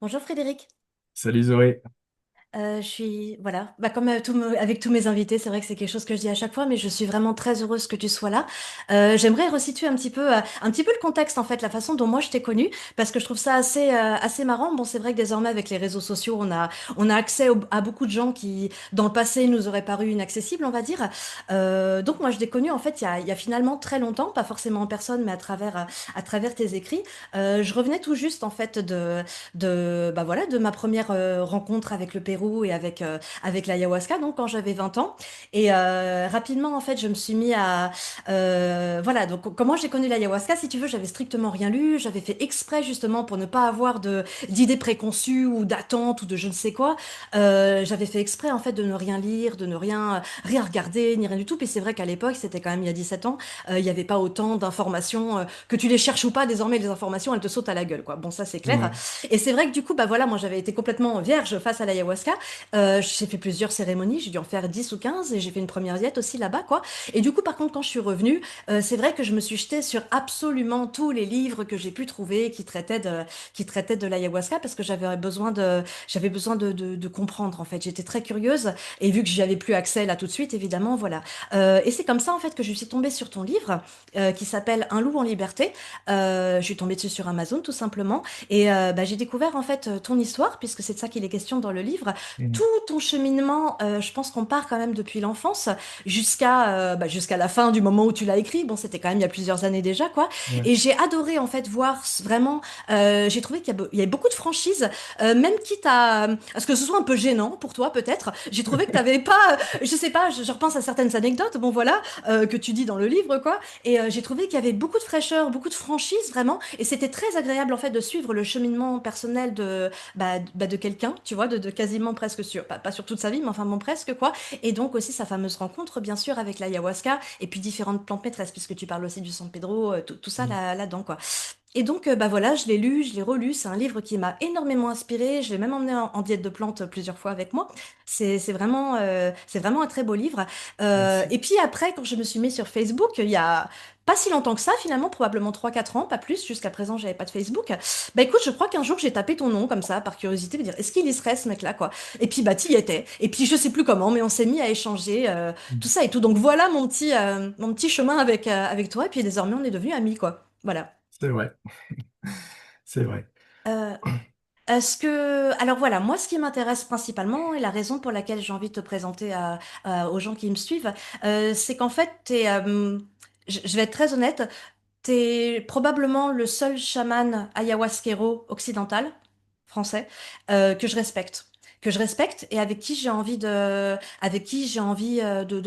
Bonjour Frédéric. Salut Zoé. Je suis, voilà, comme avec tous mes invités, c'est vrai que c'est quelque chose que je dis à chaque fois, mais je suis vraiment très heureuse que tu sois là. J'aimerais resituer un petit peu le contexte, en fait, la façon dont moi je t'ai connue, parce que je trouve ça assez marrant. Bon, c'est vrai que désormais, avec les réseaux sociaux, on a accès à beaucoup de gens qui, dans le passé, nous auraient paru inaccessibles, on va dire. Donc, moi, je t'ai connue, en fait, il y a finalement très longtemps, pas forcément en personne, mais à travers tes écrits. Je revenais tout juste, en fait, de ma première rencontre avec le Pérou et avec l'ayahuasca, donc quand j'avais 20 ans. Et rapidement, en fait, je me suis mis à... voilà, donc comment j'ai connu l'ayahuasca, si tu veux, j'avais strictement rien lu, j'avais fait exprès justement pour ne pas avoir d'idées préconçues ou d'attentes ou de je ne sais quoi. J'avais fait exprès, en fait, de ne rien lire, de ne rien regarder, ni rien du tout. Puis c'est vrai qu'à l'époque, c'était quand même il y a 17 ans, il n'y avait pas autant d'informations, que tu les cherches ou pas, désormais, les informations, elles te sautent à la gueule, quoi. Bon, ça, c'est clair. Ouais. Et c'est vrai que du coup, bah voilà, moi j'avais été complètement vierge face à l'ayahuasca. J'ai fait plusieurs cérémonies, j'ai dû en faire 10 ou 15 et j'ai fait une première diète aussi là-bas, quoi. Et du coup, par contre, quand je suis revenue, c'est vrai que je me suis jetée sur absolument tous les livres que j'ai pu trouver qui traitaient de l'ayahuasca parce que j'avais besoin de comprendre, en fait. J'étais très curieuse et vu que j'y avais plus accès là tout de suite, évidemment, voilà. Et c'est comme ça, en fait, que je suis tombée sur ton livre qui s'appelle Un loup en liberté. Je suis tombée dessus sur Amazon, tout simplement. Et bah, j'ai découvert en fait ton histoire, puisque c'est de ça qu'il est question dans le livre, tout Mhm. ton cheminement. Je pense qu'on part quand même depuis l'enfance jusqu'à la fin du moment où tu l'as écrit. Bon, c'était quand même il y a plusieurs années déjà, quoi. Ouais. Et j'ai adoré en fait voir vraiment. J'ai trouvé qu'il y avait beaucoup de franchise, même quitte à ce que ce soit un peu gênant pour toi peut-être. J'ai trouvé que t'avais pas, je sais pas, je repense à certaines anecdotes. Bon voilà, que tu dis dans le livre, quoi. Et j'ai trouvé qu'il y avait beaucoup de fraîcheur, beaucoup de franchise, vraiment. Et c'était très agréable, en fait, de suivre le cheminement personnel de quelqu'un, tu vois, de quasiment presque sur, pas sur toute sa vie, mais enfin, bon, presque, quoi. Et donc aussi sa fameuse rencontre, bien sûr, avec l'ayahuasca, et puis différentes plantes maîtresses, puisque tu parles aussi du San Pedro, tout ça Mhm. là-dedans, quoi. Et donc, bah voilà, je l'ai lu, je l'ai relu. C'est un livre qui m'a énormément inspiré. Je l'ai même emmené en diète de plantes plusieurs fois avec moi. C'est vraiment un très beau livre. Merci. Et puis après, quand je me suis mis sur Facebook, il y a pas si longtemps que ça, finalement, probablement 3 4 ans, pas plus. Jusqu'à présent, j'avais pas de Facebook. Bah écoute, je crois qu'un jour, j'ai tapé ton nom comme ça, par curiosité, me dire, est-ce qu'il y serait ce mec-là, quoi. Et puis, bah, t'y étais. Et puis, je sais plus comment, mais on s'est mis à échanger, tout Mhm. ça et tout. Donc voilà mon petit chemin avec toi. Et puis désormais, on est devenus amis, quoi. Voilà. C'est vrai. C'est vrai. Euh, alors voilà, moi ce qui m'intéresse principalement et la raison pour laquelle j'ai envie de te présenter aux gens qui me suivent, c'est qu'en fait, je vais être très honnête, t'es probablement le seul chaman ayahuasquero occidental, français, que je respecte. Que je respecte et avec qui j'ai envie de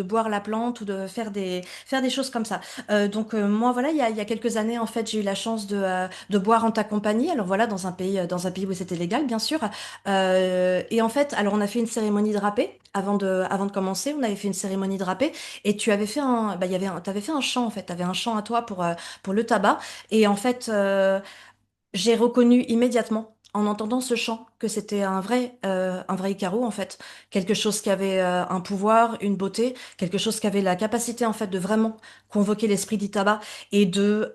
boire la plante ou de faire des choses comme ça. Donc moi voilà, il y a quelques années en fait j'ai eu la chance de boire en ta compagnie. Alors voilà, dans un pays où c'était légal bien sûr. Et en fait, alors on a fait une cérémonie de râpé avant de commencer. On avait fait une cérémonie de râpé et tu avais fait t'avais fait un chant en fait. T'avais un chant à toi pour le tabac. Et en fait, j'ai reconnu immédiatement, en entendant ce chant, que c'était un vrai Icaro, en fait. Quelque chose qui avait un pouvoir, une beauté, quelque chose qui avait la capacité, en fait, de vraiment convoquer l'esprit du tabac et de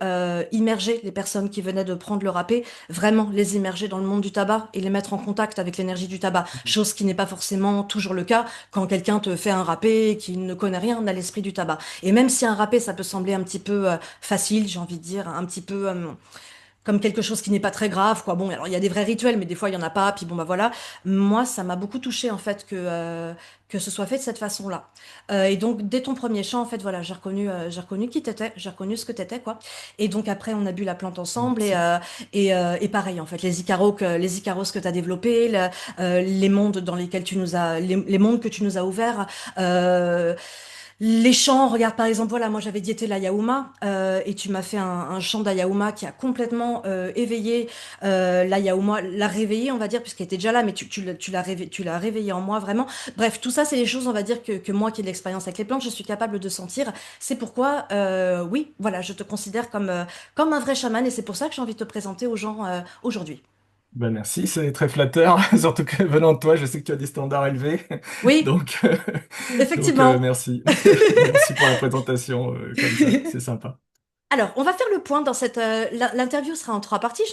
immerger les personnes qui venaient de prendre le râpé, vraiment les immerger dans le monde du tabac et les mettre en contact avec l'énergie du tabac. Mhm. Chose qui n'est pas forcément toujours le cas quand quelqu'un te fait un râpé et qui ne connaît rien à l'esprit du tabac. Et même si un râpé, ça peut sembler un petit peu facile, j'ai envie de dire, un petit peu comme quelque chose qui n'est pas très grave, quoi. Bon, alors il y a des vrais rituels, mais des fois il y en a pas. Puis bon, bah voilà. Moi, ça m'a beaucoup touché en fait que ce soit fait de cette façon-là. Et donc dès ton premier chant, en fait, voilà, j'ai reconnu qui t'étais, j'ai reconnu ce que t'étais, quoi. Et donc après, on a bu la plante ensemble et Merci. euh, et pareil en fait, les Icaros que t'as développés, les mondes dans lesquels les mondes que tu nous as ouverts. euh, les chants, regarde par exemple, voilà, moi j'avais diété la Yaouma et tu m'as fait un chant d'Ayaouma qui a complètement éveillé la Yaouma, l'a réveillée, on va dire, puisqu'elle était déjà là, mais tu l'as réveillée en moi vraiment. Bref, tout ça, c'est des choses, on va dire, que moi qui ai de l'expérience avec les plantes, je suis capable de sentir. C'est pourquoi, oui, voilà, je te considère comme un vrai chaman et c'est pour ça que j'ai envie de te présenter aux gens aujourd'hui. Ben merci, c'est très flatteur, surtout que venant de toi, je sais que tu as des standards élevés. Oui, Donc, effectivement. merci. Merci pour la présentation comme ça, c'est sympa. Alors, on va faire le point dans cette. L'interview sera en trois parties.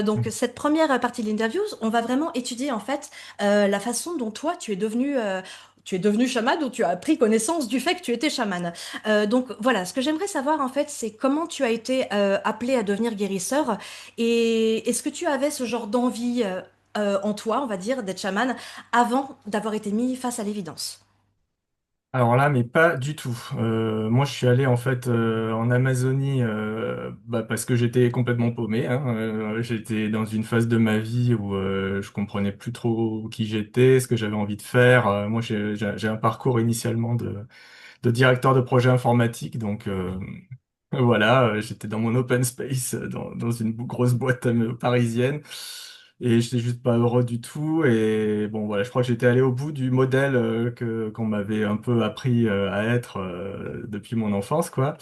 Donc cette première partie de l'interview, on va vraiment étudier en fait la façon dont toi tu es devenu chaman ou tu as pris connaissance du fait que tu étais chaman. Donc voilà, ce que j'aimerais savoir en fait, c'est comment tu as été appelé à devenir guérisseur et est-ce que tu avais ce genre d'envie en toi, on va dire, d'être chaman avant d'avoir été mis face à l'évidence. Alors là, mais pas du tout. Moi, je suis allé en fait en Amazonie parce que j'étais complètement paumé, hein. J'étais dans une phase de ma vie où je comprenais plus trop qui j'étais, ce que j'avais envie de faire. Moi, j'ai un parcours initialement de directeur de projet informatique, donc voilà, j'étais dans mon open space, dans une grosse boîte parisienne, et j'étais juste pas heureux du tout. Et bon, voilà, je crois que j'étais allé au bout du modèle qu'on m'avait un peu appris à être depuis mon enfance, quoi.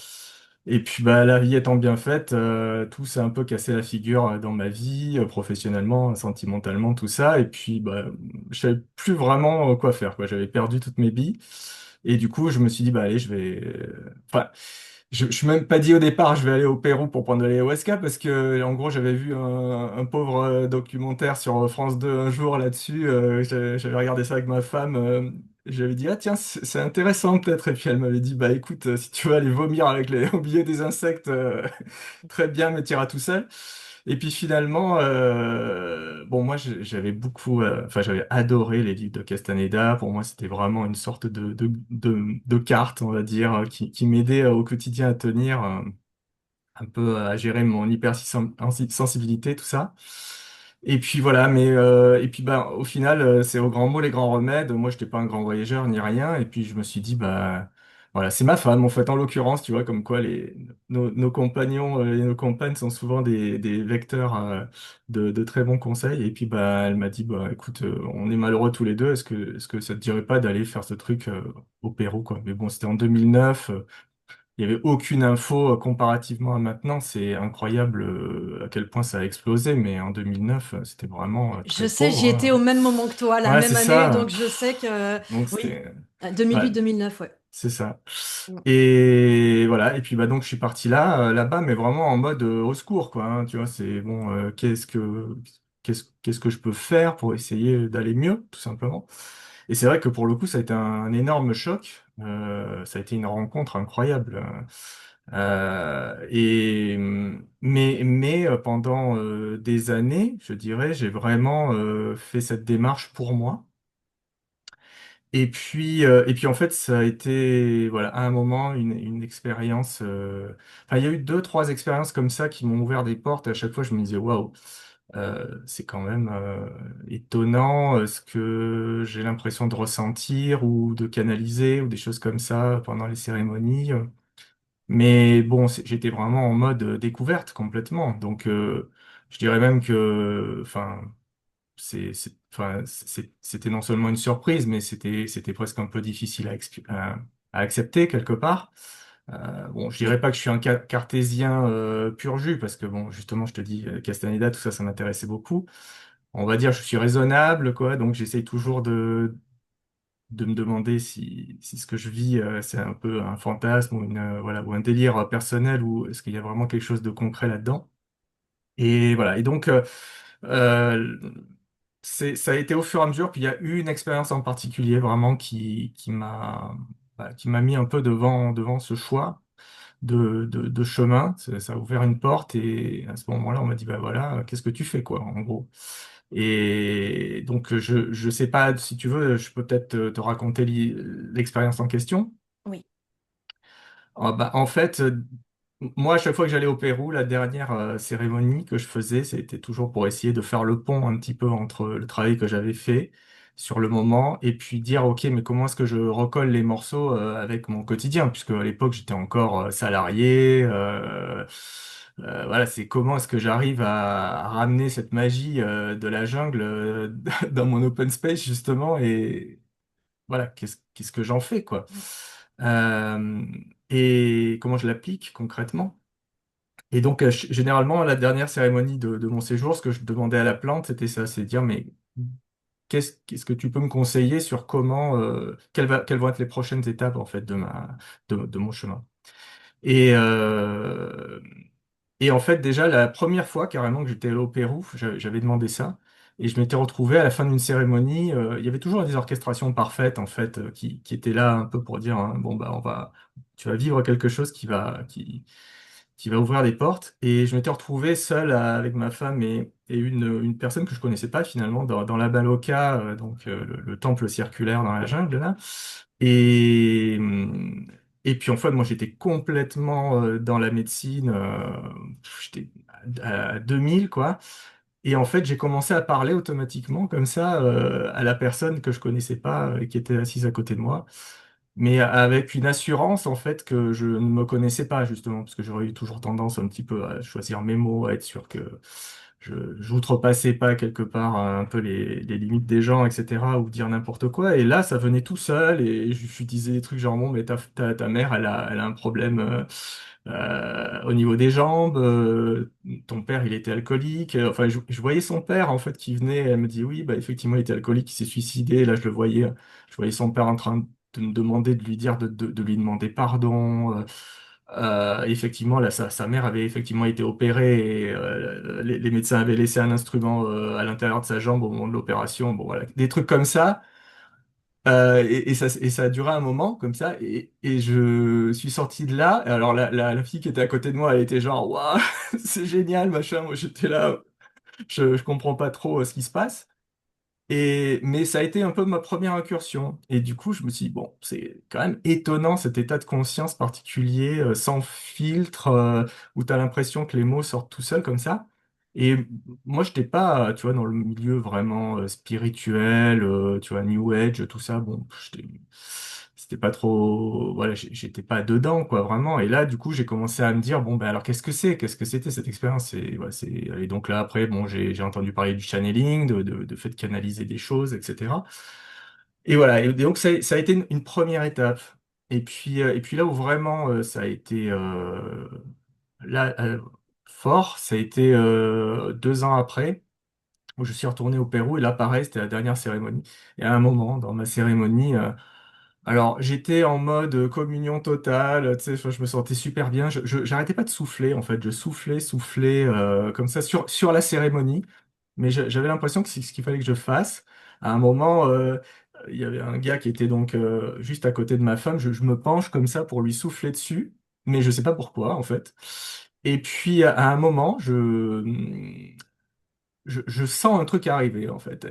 Et puis, bah, la vie étant bien faite, tout s'est un peu cassé la figure dans ma vie, professionnellement, sentimentalement, tout ça. Et puis, bah, je savais plus vraiment quoi faire, quoi. J'avais perdu toutes mes billes. Et du coup, je me suis dit, bah, allez, je vais. Enfin, je suis même pas dit au départ, je vais aller au Pérou pour prendre de l'ayahuasca parce que, en gros, j'avais vu un pauvre documentaire sur France 2 un jour là-dessus. J'avais regardé ça avec ma femme. J'avais dit, ah tiens, c'est intéressant peut-être. Et puis elle m'avait dit, bah écoute, si tu veux aller vomir avec au milieu des insectes, très bien, mais t'iras tout seul. Et puis finalement, bon, moi j'avais beaucoup, enfin j'avais adoré les livres de Castaneda. Pour moi, c'était vraiment une sorte de carte, on va dire, qui m'aidait au quotidien à tenir, un peu à gérer mon hypersensibilité, tout ça. Et puis voilà, mais et puis bah au final, c'est au grand mot les grands remèdes. Moi, j'étais pas un grand voyageur ni rien. Et puis je me suis dit bah voilà, c'est ma femme en fait en l'occurrence, tu vois, comme quoi nos compagnons et nos compagnes sont souvent des vecteurs de très bons conseils. Et puis bah elle m'a dit bah écoute, on est malheureux tous les deux. Est-ce que ça te dirait pas d'aller faire ce truc au Pérou quoi? Mais bon, c'était en 2009. Il n'y avait aucune info comparativement à maintenant. C'est incroyable à quel point ça a explosé, mais en 2009, c'était vraiment Je très sais, pauvre, j'y étais hein. au même moment que toi, la Ouais, c'est même année, ça. donc je sais que Donc oui, c'était, ouais, 2008-2009, ouais. c'est ça. Mm. Et voilà. Et puis bah donc je suis parti là-bas, mais vraiment en mode au secours, quoi, hein. Tu vois, c'est bon. Qu'est-ce que je peux faire pour essayer d'aller mieux, tout simplement. Et c'est vrai que pour le coup, ça a été un énorme choc. Ça a été une rencontre incroyable. Mais pendant des années, je dirais, j'ai vraiment fait cette démarche pour moi. Et puis en fait, ça a été, voilà, à un moment, une expérience. Enfin, il y a eu deux, trois expériences comme ça qui m'ont ouvert des portes. À chaque fois, je me disais, waouh, c'est quand même étonnant ce que j'ai l'impression de ressentir ou de canaliser ou des choses comme ça pendant les cérémonies. Mais bon, j'étais vraiment en mode découverte complètement. Donc, je dirais même que, enfin, c'était non seulement une surprise, mais c'était presque un peu difficile à accepter quelque part. Bon, je dirais Mais pas que je suis un cartésien pur jus, parce que bon, justement, je te dis, Castaneda, tout ça, ça m'intéressait beaucoup. On va dire, je suis raisonnable, quoi, donc j'essaye toujours de me demander si ce que je vis, c'est un peu un fantasme ou voilà, ou un délire personnel, ou est-ce qu'il y a vraiment quelque chose de concret là-dedans. Et voilà. Et donc, euh, ça a été au fur et à mesure. Puis il y a eu une expérience en particulier vraiment qui m'a mis un peu devant ce choix de chemin. Ça a ouvert une porte et à ce moment-là, on m'a dit, bah voilà, qu'est-ce que tu fais, quoi, en gros. Et donc, je sais pas si tu veux, je peux peut-être te raconter l'expérience en question. oui, Ah bah, en fait, moi, à chaque fois que j'allais au Pérou, la dernière cérémonie que je faisais, c'était toujours pour essayer de faire le pont un petit peu entre le travail que j'avais fait sur le moment et puis dire, OK, mais comment est-ce que je recolle les morceaux avec mon quotidien? Puisque à l'époque, j'étais encore salarié. Voilà, c'est comment est-ce que j'arrive à ramener cette magie de la jungle dans mon open space, justement, et voilà, qu'est-ce que j'en fais, quoi. Euh, et comment je l'applique concrètement. Et donc, généralement, à la dernière cérémonie de mon séjour, ce que je demandais à la plante, c'était ça, c'est dire, mais qu'est-ce que tu peux me conseiller sur comment, quelles vont être les prochaines étapes, en fait, de mon chemin. Et, euh, et en fait, déjà, la première fois carrément que j'étais allé au Pérou, j'avais demandé ça. Et je m'étais retrouvé à la fin d'une cérémonie. Il y avait toujours des orchestrations parfaites, en fait, qui étaient là un peu pour dire, hein, bon, bah, tu vas vivre quelque chose qui va ouvrir des portes. Et je m'étais retrouvé seul avec ma femme et une personne que je connaissais pas finalement dans la Baloka, le temple circulaire dans la jungle, là. Et, hum, et puis en fait, moi j'étais complètement dans la médecine, j'étais à 2000 quoi. Et en fait, j'ai commencé à parler automatiquement comme ça à la personne que je connaissais pas et qui était assise à côté de moi, mais avec une assurance en fait que je ne me connaissais pas justement, parce que j'aurais eu toujours tendance un petit peu à choisir mes mots, à être sûr que j'outrepassais pas quelque part un peu les limites des gens, etc., ou dire n'importe quoi. Et là, ça venait tout seul et je disais des trucs genre bon, mais ta mère, elle a un problème au niveau des jambes, ton père, il était alcoolique. Enfin, je voyais son père en fait qui venait, elle me dit oui, bah effectivement, il était alcoolique, il s'est suicidé. Là, je voyais son père en train de me demander de lui dire de lui demander pardon. Effectivement, là, sa mère avait effectivement été opérée et les médecins avaient laissé un instrument à l'intérieur de sa jambe au moment de l'opération. Bon, voilà, des trucs comme ça. Et ça a duré un moment comme ça. Et je suis sorti de là. Et alors, la fille qui était à côté de moi, elle était genre, waouh, c'est génial, machin. Moi, j'étais là, je comprends pas trop ce qui se passe. Mais ça a été un peu ma première incursion. Et du coup, je me suis dit, bon, c'est quand même étonnant cet état de conscience particulier, sans filtre, où tu as l'impression que les mots sortent tout seuls comme ça. Et moi, je n'étais pas, tu vois, dans le milieu vraiment spirituel, tu vois, New Age, tout ça. Bon, c'était pas trop, voilà, j'étais pas dedans, quoi, vraiment. Et là, du coup, j'ai commencé à me dire, bon, ben alors, qu'est-ce que c'est? Qu'est-ce que c'était cette expérience? Et donc là, après, bon, j'ai entendu parler du channeling, de fait de canaliser des choses, etc. Et voilà. Et donc, ça a été une première étape. Et puis là où vraiment ça a été là, fort, ça a été 2 ans après, où je suis retourné au Pérou. Et là, pareil, c'était la dernière cérémonie. Et à un moment, dans ma cérémonie, alors, j'étais en mode communion totale, tu sais, je me sentais super bien. J'arrêtais pas de souffler, en fait. Je soufflais, soufflais, comme ça, sur la cérémonie. Mais j'avais l'impression que c'est ce qu'il fallait que je fasse. À un moment, il y avait un gars qui était donc juste à côté de ma femme. Je me penche comme ça pour lui souffler dessus, mais je sais pas pourquoi, en fait. Et puis, à un moment, je sens un truc arriver en fait.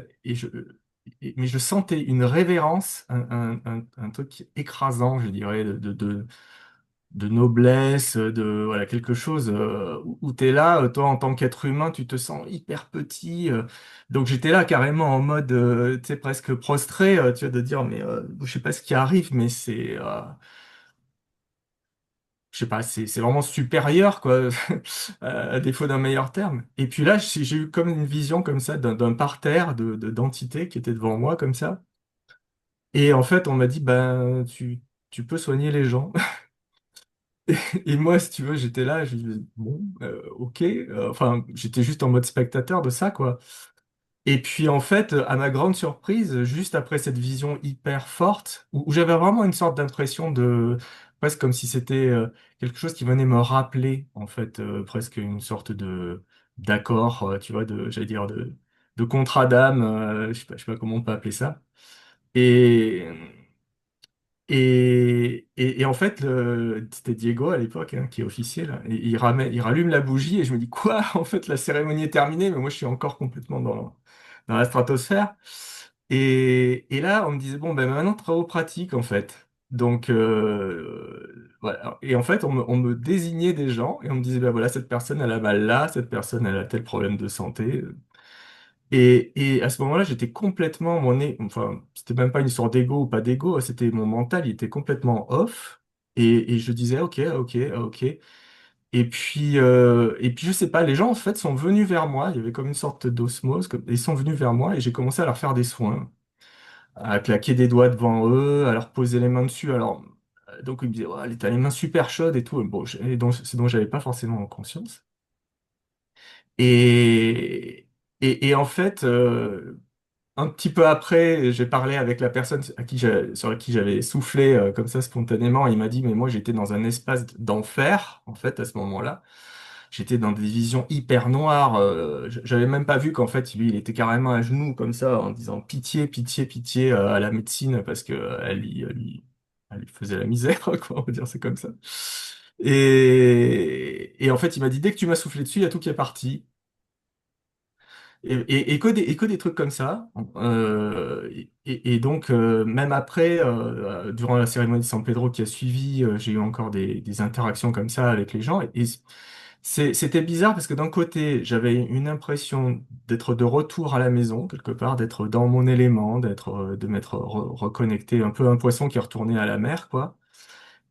Mais je sentais une révérence, un truc écrasant, je dirais, de noblesse, voilà, quelque chose où tu es là, toi en tant qu'être humain, tu te sens hyper petit. Donc j'étais là carrément en mode, tu sais, presque prostré, tu vois, de dire, mais je sais pas ce qui arrive, mais je sais pas, c'est vraiment supérieur, quoi, à défaut d'un meilleur terme. Et puis là, j'ai eu comme une vision comme ça d'un parterre d'entités qui étaient devant moi, comme ça. Et en fait, on m'a dit, ben, tu peux soigner les gens. Et moi, si tu veux, j'étais là, je dis, bon, ok. Enfin, j'étais juste en mode spectateur de ça, quoi. Et puis en fait, à ma grande surprise, juste après cette vision hyper forte, où j'avais vraiment une sorte d'impression presque comme si c'était quelque chose qui venait me rappeler, en fait, presque une sorte d'accord, tu vois, j'allais dire, de contrat d'âme, je sais pas comment on peut appeler ça. Et, et en fait, c'était Diego à l'époque, hein, qui est officiel, et il rallume la bougie et je me dis, quoi? En fait, la cérémonie est terminée, mais moi je suis encore complètement dans la stratosphère. Et là, on me disait, bon, ben maintenant, travaux pratiques, en fait. Donc, voilà. Et en fait, on me désignait des gens et on me disait, ben voilà, cette personne, elle a mal là, cette personne, elle a tel problème de santé. Et à ce moment-là, j'étais complètement, enfin, c'était même pas une sorte d'ego ou pas d'ego, c'était mon mental, il était complètement off. Et je disais, ok, ok, ok. Et puis, je sais pas, les gens, en fait, sont venus vers moi. Il y avait comme une sorte d'osmose. Ils sont venus vers moi et j'ai commencé à leur faire des soins, à claquer des doigts devant eux, à leur poser les mains dessus. Alors, donc, ils me disaient, ouais, t'as les mains super chaudes et tout. Bon, et donc, c'est dont j'avais pas forcément conscience. Et, et en fait, un petit peu après, j'ai parlé avec la personne sur qui j'avais soufflé comme ça spontanément. Il m'a dit, mais moi j'étais dans un espace d'enfer, en fait, à ce moment-là. J'étais dans des visions hyper noires. J'avais même pas vu qu'en fait, lui, il était carrément à genoux comme ça, en disant pitié, pitié, pitié à la médecine parce que elle lui faisait la misère, quoi, on va dire c'est comme ça. Et en fait, il m'a dit, dès que tu m'as soufflé dessus, il y a tout qui est parti. Et que des trucs comme ça. Et donc, même après, durant la cérémonie de San Pedro qui a suivi, j'ai eu encore des interactions comme ça avec les gens. Et c'était bizarre parce que d'un côté, j'avais une impression d'être de retour à la maison, quelque part, d'être dans mon élément, de m'être reconnecté, un peu un poisson qui est retourné à la mer, quoi.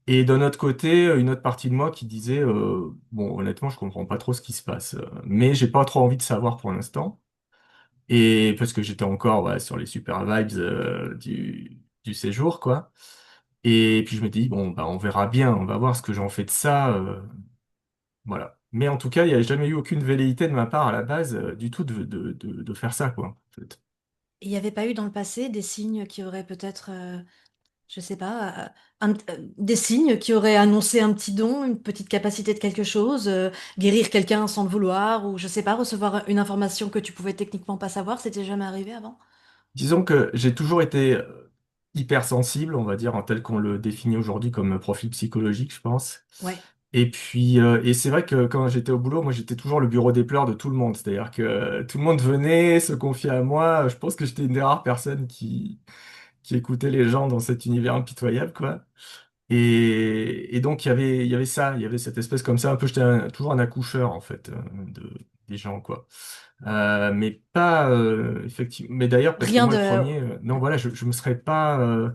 Et d'un autre côté, une autre partie de moi qui disait, bon, honnêtement, je comprends pas trop ce qui se passe, mais j'ai pas trop envie de savoir pour l'instant. Et parce que j'étais encore ouais, sur les super vibes du séjour, quoi. Et puis je me dis, bon, bah, on verra bien, on va voir ce que j'en fais de ça. Voilà. Mais en tout cas, il n'y a jamais eu aucune velléité de ma part à la base du tout de faire ça, quoi. En fait. Il n'y avait pas eu dans le passé des signes qui auraient peut-être, je sais pas, des signes qui auraient annoncé un petit don, une petite capacité de quelque chose, guérir quelqu'un sans le vouloir, ou je sais pas, recevoir une information que tu pouvais techniquement pas savoir, c'était jamais arrivé avant? Disons que j'ai toujours été hypersensible, on va dire, en tel qu'on le définit aujourd'hui comme profil psychologique, je pense. Ouais. Et puis, et c'est vrai que quand j'étais au boulot, moi j'étais toujours le bureau des pleurs de tout le monde. C'est-à-dire que tout le monde venait se confier à moi. Je pense que j'étais une des rares personnes qui écoutait les gens dans cet univers impitoyable, quoi. Et donc il y avait ça, il y avait cette espèce comme ça, un peu, toujours un accoucheur en fait des gens, quoi. Mais pas effectivement. Mais d'ailleurs, parce que Rien moi le de, premier, non voilà, je me serais pas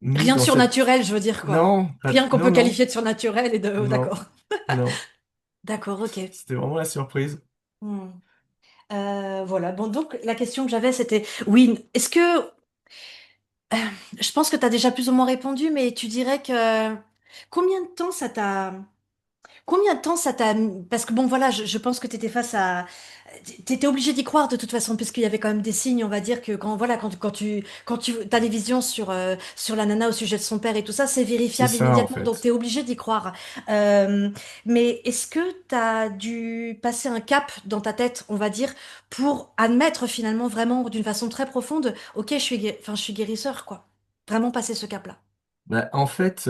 mis rien de dans cette. surnaturel, je veux dire quoi. Non, Rien qu'on non, peut non, qualifier de surnaturel et de, oh, non, d'accord. non. D'accord, ok. C'était vraiment la surprise. Hmm. Voilà. Bon, donc la question que j'avais, c'était, oui, est-ce que, je pense que tu as déjà plus ou moins répondu, mais tu dirais que combien de temps ça t'a, combien de temps ça t'a, parce que bon, voilà, je pense que tu étais face à, t'étais obligé d'y croire de toute façon, puisqu'il y avait quand même des signes, on va dire que quand, voilà, quand tu as des visions sur la nana au sujet de son père et tout ça, c'est C'est vérifiable ça en immédiatement, donc fait. t'es obligé d'y croire. Euh, mais est-ce que t'as dû passer un cap dans ta tête, on va dire, pour admettre finalement vraiment d'une façon très profonde, ok, enfin, je suis guérisseur, quoi. Vraiment passer ce cap-là. Bah, en fait,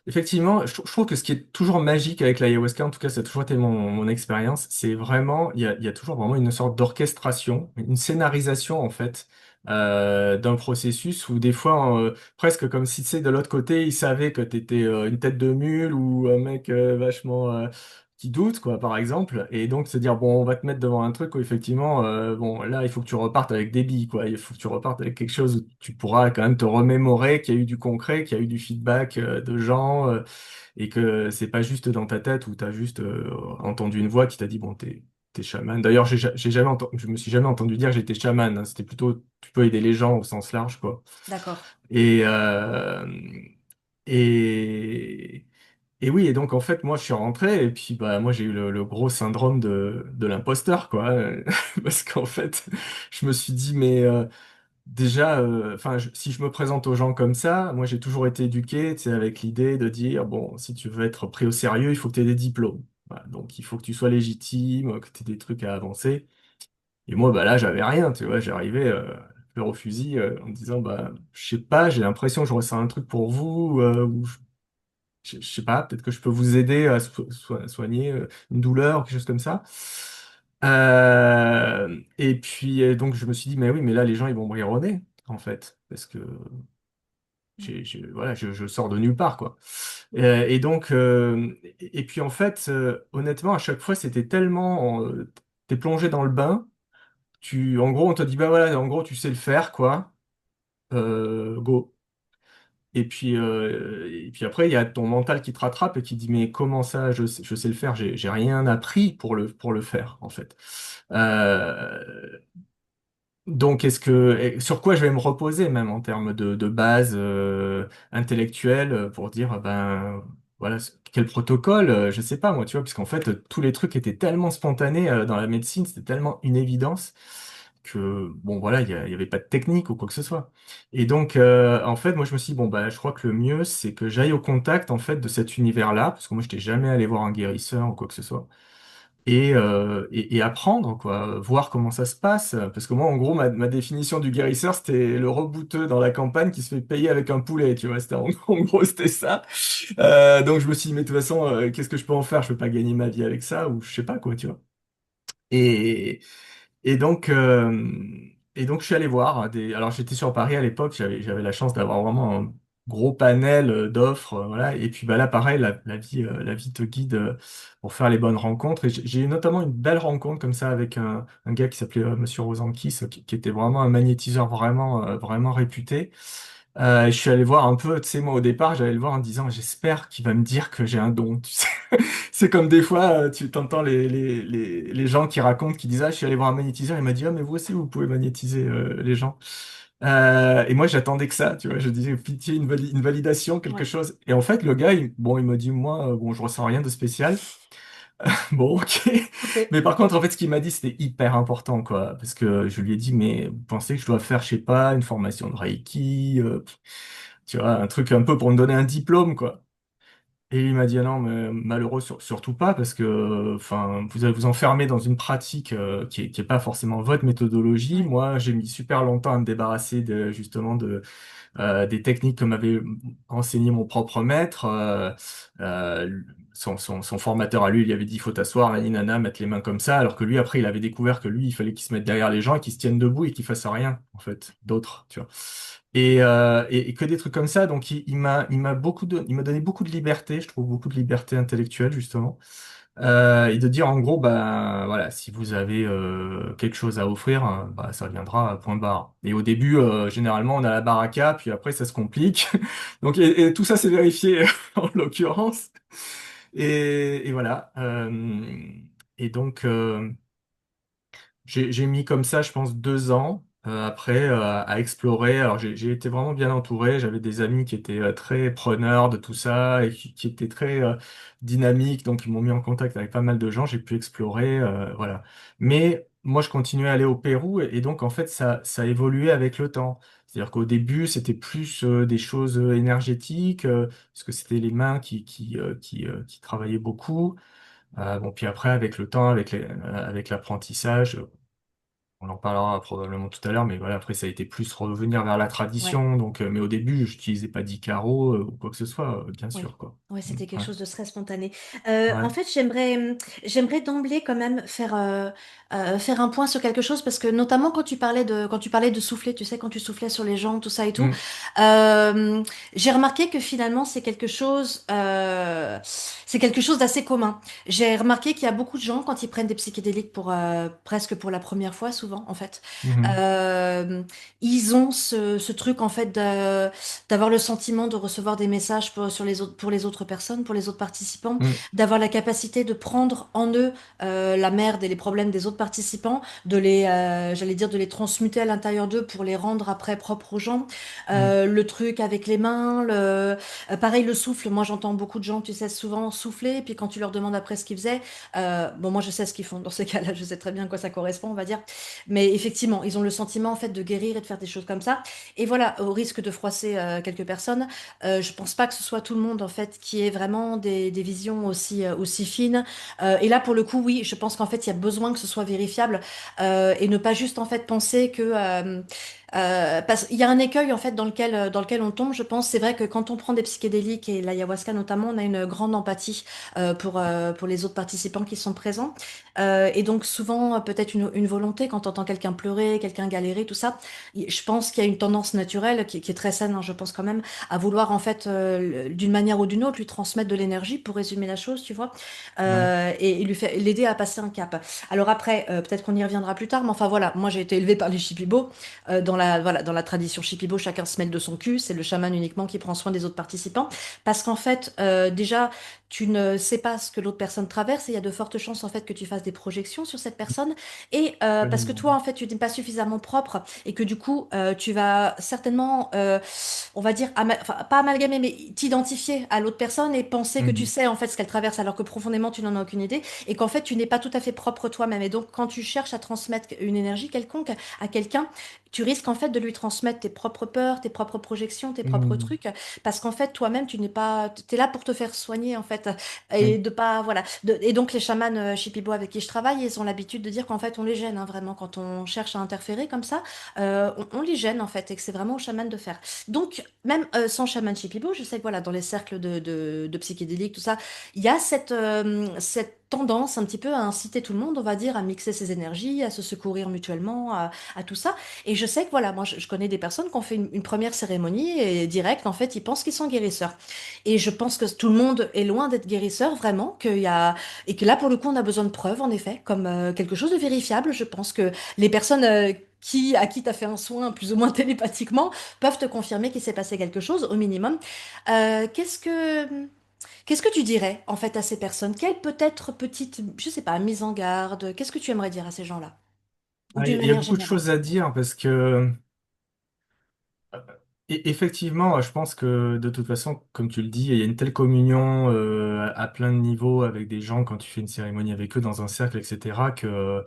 effectivement, je trouve que ce qui est toujours magique avec l'ayahuasca, en tout cas, ça a toujours été mon expérience, c'est vraiment, il y a toujours vraiment une sorte d'orchestration, une scénarisation, en fait, d'un processus où des fois, presque comme si, tu sais, de l'autre côté, ils savaient que t'étais une tête de mule ou un mec vachement qui doute, quoi, par exemple, et donc se dire, bon, on va te mettre devant un truc où, effectivement, bon, là, il faut que tu repartes avec des billes, quoi, il faut que tu repartes avec quelque chose où tu pourras quand même te remémorer qu'il y a eu du concret, qu'il y a eu du feedback de gens, et que c'est pas juste dans ta tête où tu as juste entendu une voix qui t'a dit, bon, t'es chaman. D'ailleurs, j'ai jamais entendu, je me suis jamais entendu dire que j'étais chaman, hein. C'était plutôt, tu peux aider les gens au sens large, quoi. D'accord. Et, euh, et, et oui, et donc en fait, moi je suis rentré et puis bah moi j'ai eu le gros syndrome de l'imposteur, quoi. Parce qu'en fait, je me suis dit, mais déjà, enfin, si je me présente aux gens comme ça, moi j'ai toujours été éduqué, tu sais, avec l'idée de dire, bon, si tu veux être pris au sérieux, il faut que tu aies des diplômes. Voilà, donc il faut que tu sois légitime, que tu aies des trucs à avancer. Et moi, bah là, j'avais rien, tu vois, j'arrivais fleur au fusil en me disant, bah, je sais pas, j'ai l'impression que je ressens un truc pour vous, ou je sais pas, peut-être que je peux vous aider à soigner une douleur, quelque chose comme ça. Et puis, donc, je me suis dit, mais oui, mais là, les gens, ils vont me rire au nez, en fait, parce que voilà, je sors de nulle part, quoi. Et donc, et puis, en fait, honnêtement, à chaque fois, c'était tellement, t'es plongé dans le bain, en gros, on te dit, bah voilà, en gros, tu sais le faire, quoi. Go. Et puis après, il y a ton mental qui te rattrape et qui dit, mais comment ça, je sais le faire, j'ai rien appris pour le faire, en fait. Euh, donc, sur quoi je vais me reposer même en termes de base intellectuelle pour dire, ben, voilà, quel protocole, je sais pas moi, tu vois, parce qu'en fait, tous les trucs étaient tellement spontanés dans la médecine, c'était tellement une évidence que, bon, voilà, il y avait pas de technique ou quoi que ce soit. Et donc, en fait, moi, je me suis dit, bon, bah, je crois que le mieux, c'est que j'aille au contact, en fait, de cet univers-là, parce que moi, je n'étais jamais allé voir un guérisseur ou quoi que ce soit et apprendre, quoi, voir comment ça se passe. Parce que moi, en gros, ma définition du guérisseur, c'était le rebouteux dans la campagne qui se fait payer avec un poulet, tu vois. En gros, c'était ça. Donc, je me suis dit, mais de toute façon, qu'est-ce que je peux en faire? Je peux pas gagner ma vie avec ça, ou je sais pas, quoi, tu vois. Et, et donc, euh, et donc, je suis allé voir des. Alors, j'étais sur Paris à l'époque. J'avais la chance d'avoir vraiment un gros panel d'offres, voilà. Et puis, bah là, pareil, la vie te guide pour faire les bonnes rencontres. Et j'ai eu notamment une belle rencontre comme ça avec un gars qui s'appelait Monsieur Rosankis, qui était vraiment un magnétiseur vraiment réputé. Je suis allé voir un peu, tu sais, moi au départ, j'allais le voir en disant, j'espère qu'il va me dire que j'ai un don, tu sais. C'est comme des fois, tu t'entends les gens qui racontent, qui disent, ah, je suis allé voir un magnétiseur, il m'a dit, ah, mais vous aussi, vous pouvez magnétiser les gens. Et moi, j'attendais que ça, tu vois, je disais, pitié, une validation, quelque Ouais, chose. Et en fait, le gars, bon, il m'a dit, moi, bon, je ressens rien de spécial. Bon, ok. ok, Mais par contre, en fait, ce qu'il m'a dit, c'était hyper important, quoi. Parce que je lui ai dit, mais vous pensez que je dois faire, je sais pas, une formation de Reiki, tu vois, un truc un peu pour me donner un diplôme, quoi. Et il m'a dit, ah non, mais malheureux, surtout pas, parce que, enfin, vous allez vous enfermer dans une pratique qui est pas forcément votre méthodologie. ouais, Moi, j'ai mis super longtemps à me débarrasser justement des techniques que m'avait enseigné mon propre maître. Son formateur à lui, il lui avait dit, il faut t'asseoir, nani, nana, mettre les mains comme ça, alors que lui, après, il avait découvert que lui, il fallait qu'il se mette derrière les gens et qu'il se tienne debout et qu'il fasse rien, en fait, d'autre, tu vois. Et que des trucs comme ça, donc il m'a donné beaucoup de liberté, je trouve beaucoup de liberté intellectuelle, justement. Et de dire en gros, bah voilà, si vous avez quelque chose à offrir, bah ça viendra à point barre. Et au début, généralement, on a la baraka, puis après ça se complique. Donc et tout ça c'est vérifié en l'occurrence. Et voilà. Et donc j'ai mis comme ça, je pense, 2 ans après à explorer. Alors j'ai été vraiment bien entouré. J'avais des amis qui étaient très preneurs de tout ça et qui étaient très dynamiques, donc ils m'ont mis en contact avec pas mal de gens. J'ai pu explorer, voilà. Mais moi, je continuais à aller au Pérou et donc en fait, ça a évolué avec le temps. C'est-à-dire qu'au début, c'était plus des choses énergétiques, parce que c'était les mains qui travaillaient beaucoup. Bon, puis après, avec le temps, avec l'apprentissage, on en parlera probablement tout à l'heure, mais voilà, après, ça a été plus revenir vers la ouais. tradition. Donc, mais au début, je n'utilisais pas d'Icaro ou quoi que ce soit, bien Oui, sûr, quoi. ouais, c'était quelque Ouais, chose de très spontané. En ouais, fait, j'aimerais d'emblée quand même faire un point sur quelque chose parce que notamment quand tu parlais de souffler, tu sais, quand tu soufflais sur les gens, tout ça et tout, mm, euh, j'ai remarqué que finalement c'est quelque chose d'assez commun. J'ai remarqué qu'il y a beaucoup de gens quand ils prennent des psychédéliques pour presque pour la première fois, souvent en fait, mhm, euh, ils ont ce truc en fait d'avoir le sentiment de recevoir des messages pour les autres personnes, pour les autres participants, mm, d'avoir la capacité de prendre en eux la merde et les problèmes des autres participants, j'allais dire, de les transmuter à l'intérieur d'eux pour les rendre après propres aux gens. mm, Le truc avec les mains, pareil le souffle. Moi, j'entends beaucoup de gens, tu sais, souvent souffler, et puis quand tu leur demandes après ce qu'ils faisaient, bon, moi, je sais ce qu'ils font dans ces cas-là, je sais très bien à quoi ça correspond, on va dire. Mais effectivement, ils ont le sentiment en fait de guérir et de faire des choses comme ça. Et voilà, au risque de froisser quelques personnes, je pense pas que ce soit tout le monde en fait qui ait vraiment des visions aussi fines. Et là, pour le coup, oui, je pense qu'en fait, il y a besoin que ce soit vérifiable et ne pas juste en fait penser que parce il y a un écueil en fait dans lequel on tombe, je pense. C'est vrai que quand on prend des psychédéliques et l'ayahuasca notamment, on a une grande empathie pour les autres participants qui sont présents. Et donc souvent peut-être une volonté quand on entend quelqu'un pleurer, quelqu'un galérer, tout ça. Je pense qu'il y a une tendance naturelle qui est très saine, hein, je pense quand même, à vouloir en fait d'une manière ou d'une autre lui transmettre de l'énergie pour résumer la chose, tu vois, ouais, et lui faire l'aider à passer un cap. Alors après, peut-être qu'on y reviendra plus tard, mais enfin voilà, moi j'ai été élevée par les Shipibo. Dans la tradition Shipibo, chacun se mêle de son cul, c'est le chaman uniquement qui prend soin des autres participants, parce qu'en fait, déjà tu ne sais pas ce que l'autre personne traverse et il y a de fortes chances en fait que tu fasses des projections sur cette personne et parce que Absolument. toi en fait tu n'es pas suffisamment propre et que du coup tu vas certainement on va dire enfin, pas amalgamer mais t'identifier à l'autre personne et penser que tu Mhm. sais en fait ce qu'elle traverse alors que profondément tu n'en as aucune idée et qu'en fait tu n'es pas tout à fait propre toi-même et donc quand tu cherches à transmettre une énergie quelconque à quelqu'un, tu risques en fait de lui transmettre tes propres peurs, tes propres projections, tes propres Mhm. trucs, parce qu'en fait toi-même tu n'es pas, t'es là pour te faire soigner en fait, et Oui. de pas, voilà. Et donc les chamans Shipibo avec qui je travaille, ils ont l'habitude de dire qu'en fait on les gêne, hein, vraiment, quand on cherche à interférer comme ça, on les gêne en fait, et que c'est vraiment au chaman de faire. Donc même sans chaman Shipibo, je sais que voilà, dans les cercles de psychédéliques, tout ça, il y a cette tendance un petit peu à inciter tout le monde, on va dire, à mixer ses énergies, à se secourir mutuellement, à tout ça. Et je sais que voilà, moi je connais des personnes qui ont fait une première cérémonie et direct, en fait, ils pensent qu'ils sont guérisseurs. Et je pense que tout le monde est loin d'être guérisseur, vraiment, et que là, pour le coup, on a besoin de preuves, en effet, comme quelque chose de vérifiable. Je pense que les personnes à qui tu as fait un soin plus ou moins télépathiquement peuvent te confirmer qu'il s'est passé quelque chose, au minimum. Euh, qu'est-ce que, qu'est-ce que tu dirais, en fait, à ces personnes? Quelle peut être petite, je sais pas, mise en garde? Qu'est-ce que tu aimerais dire à ces gens-là? Ou Ah, d'une il y a manière beaucoup de générale? choses à dire parce que effectivement, je pense que de toute façon, comme tu le dis, il y a une telle communion à plein de niveaux avec des gens quand tu fais une cérémonie avec eux dans un cercle, etc., que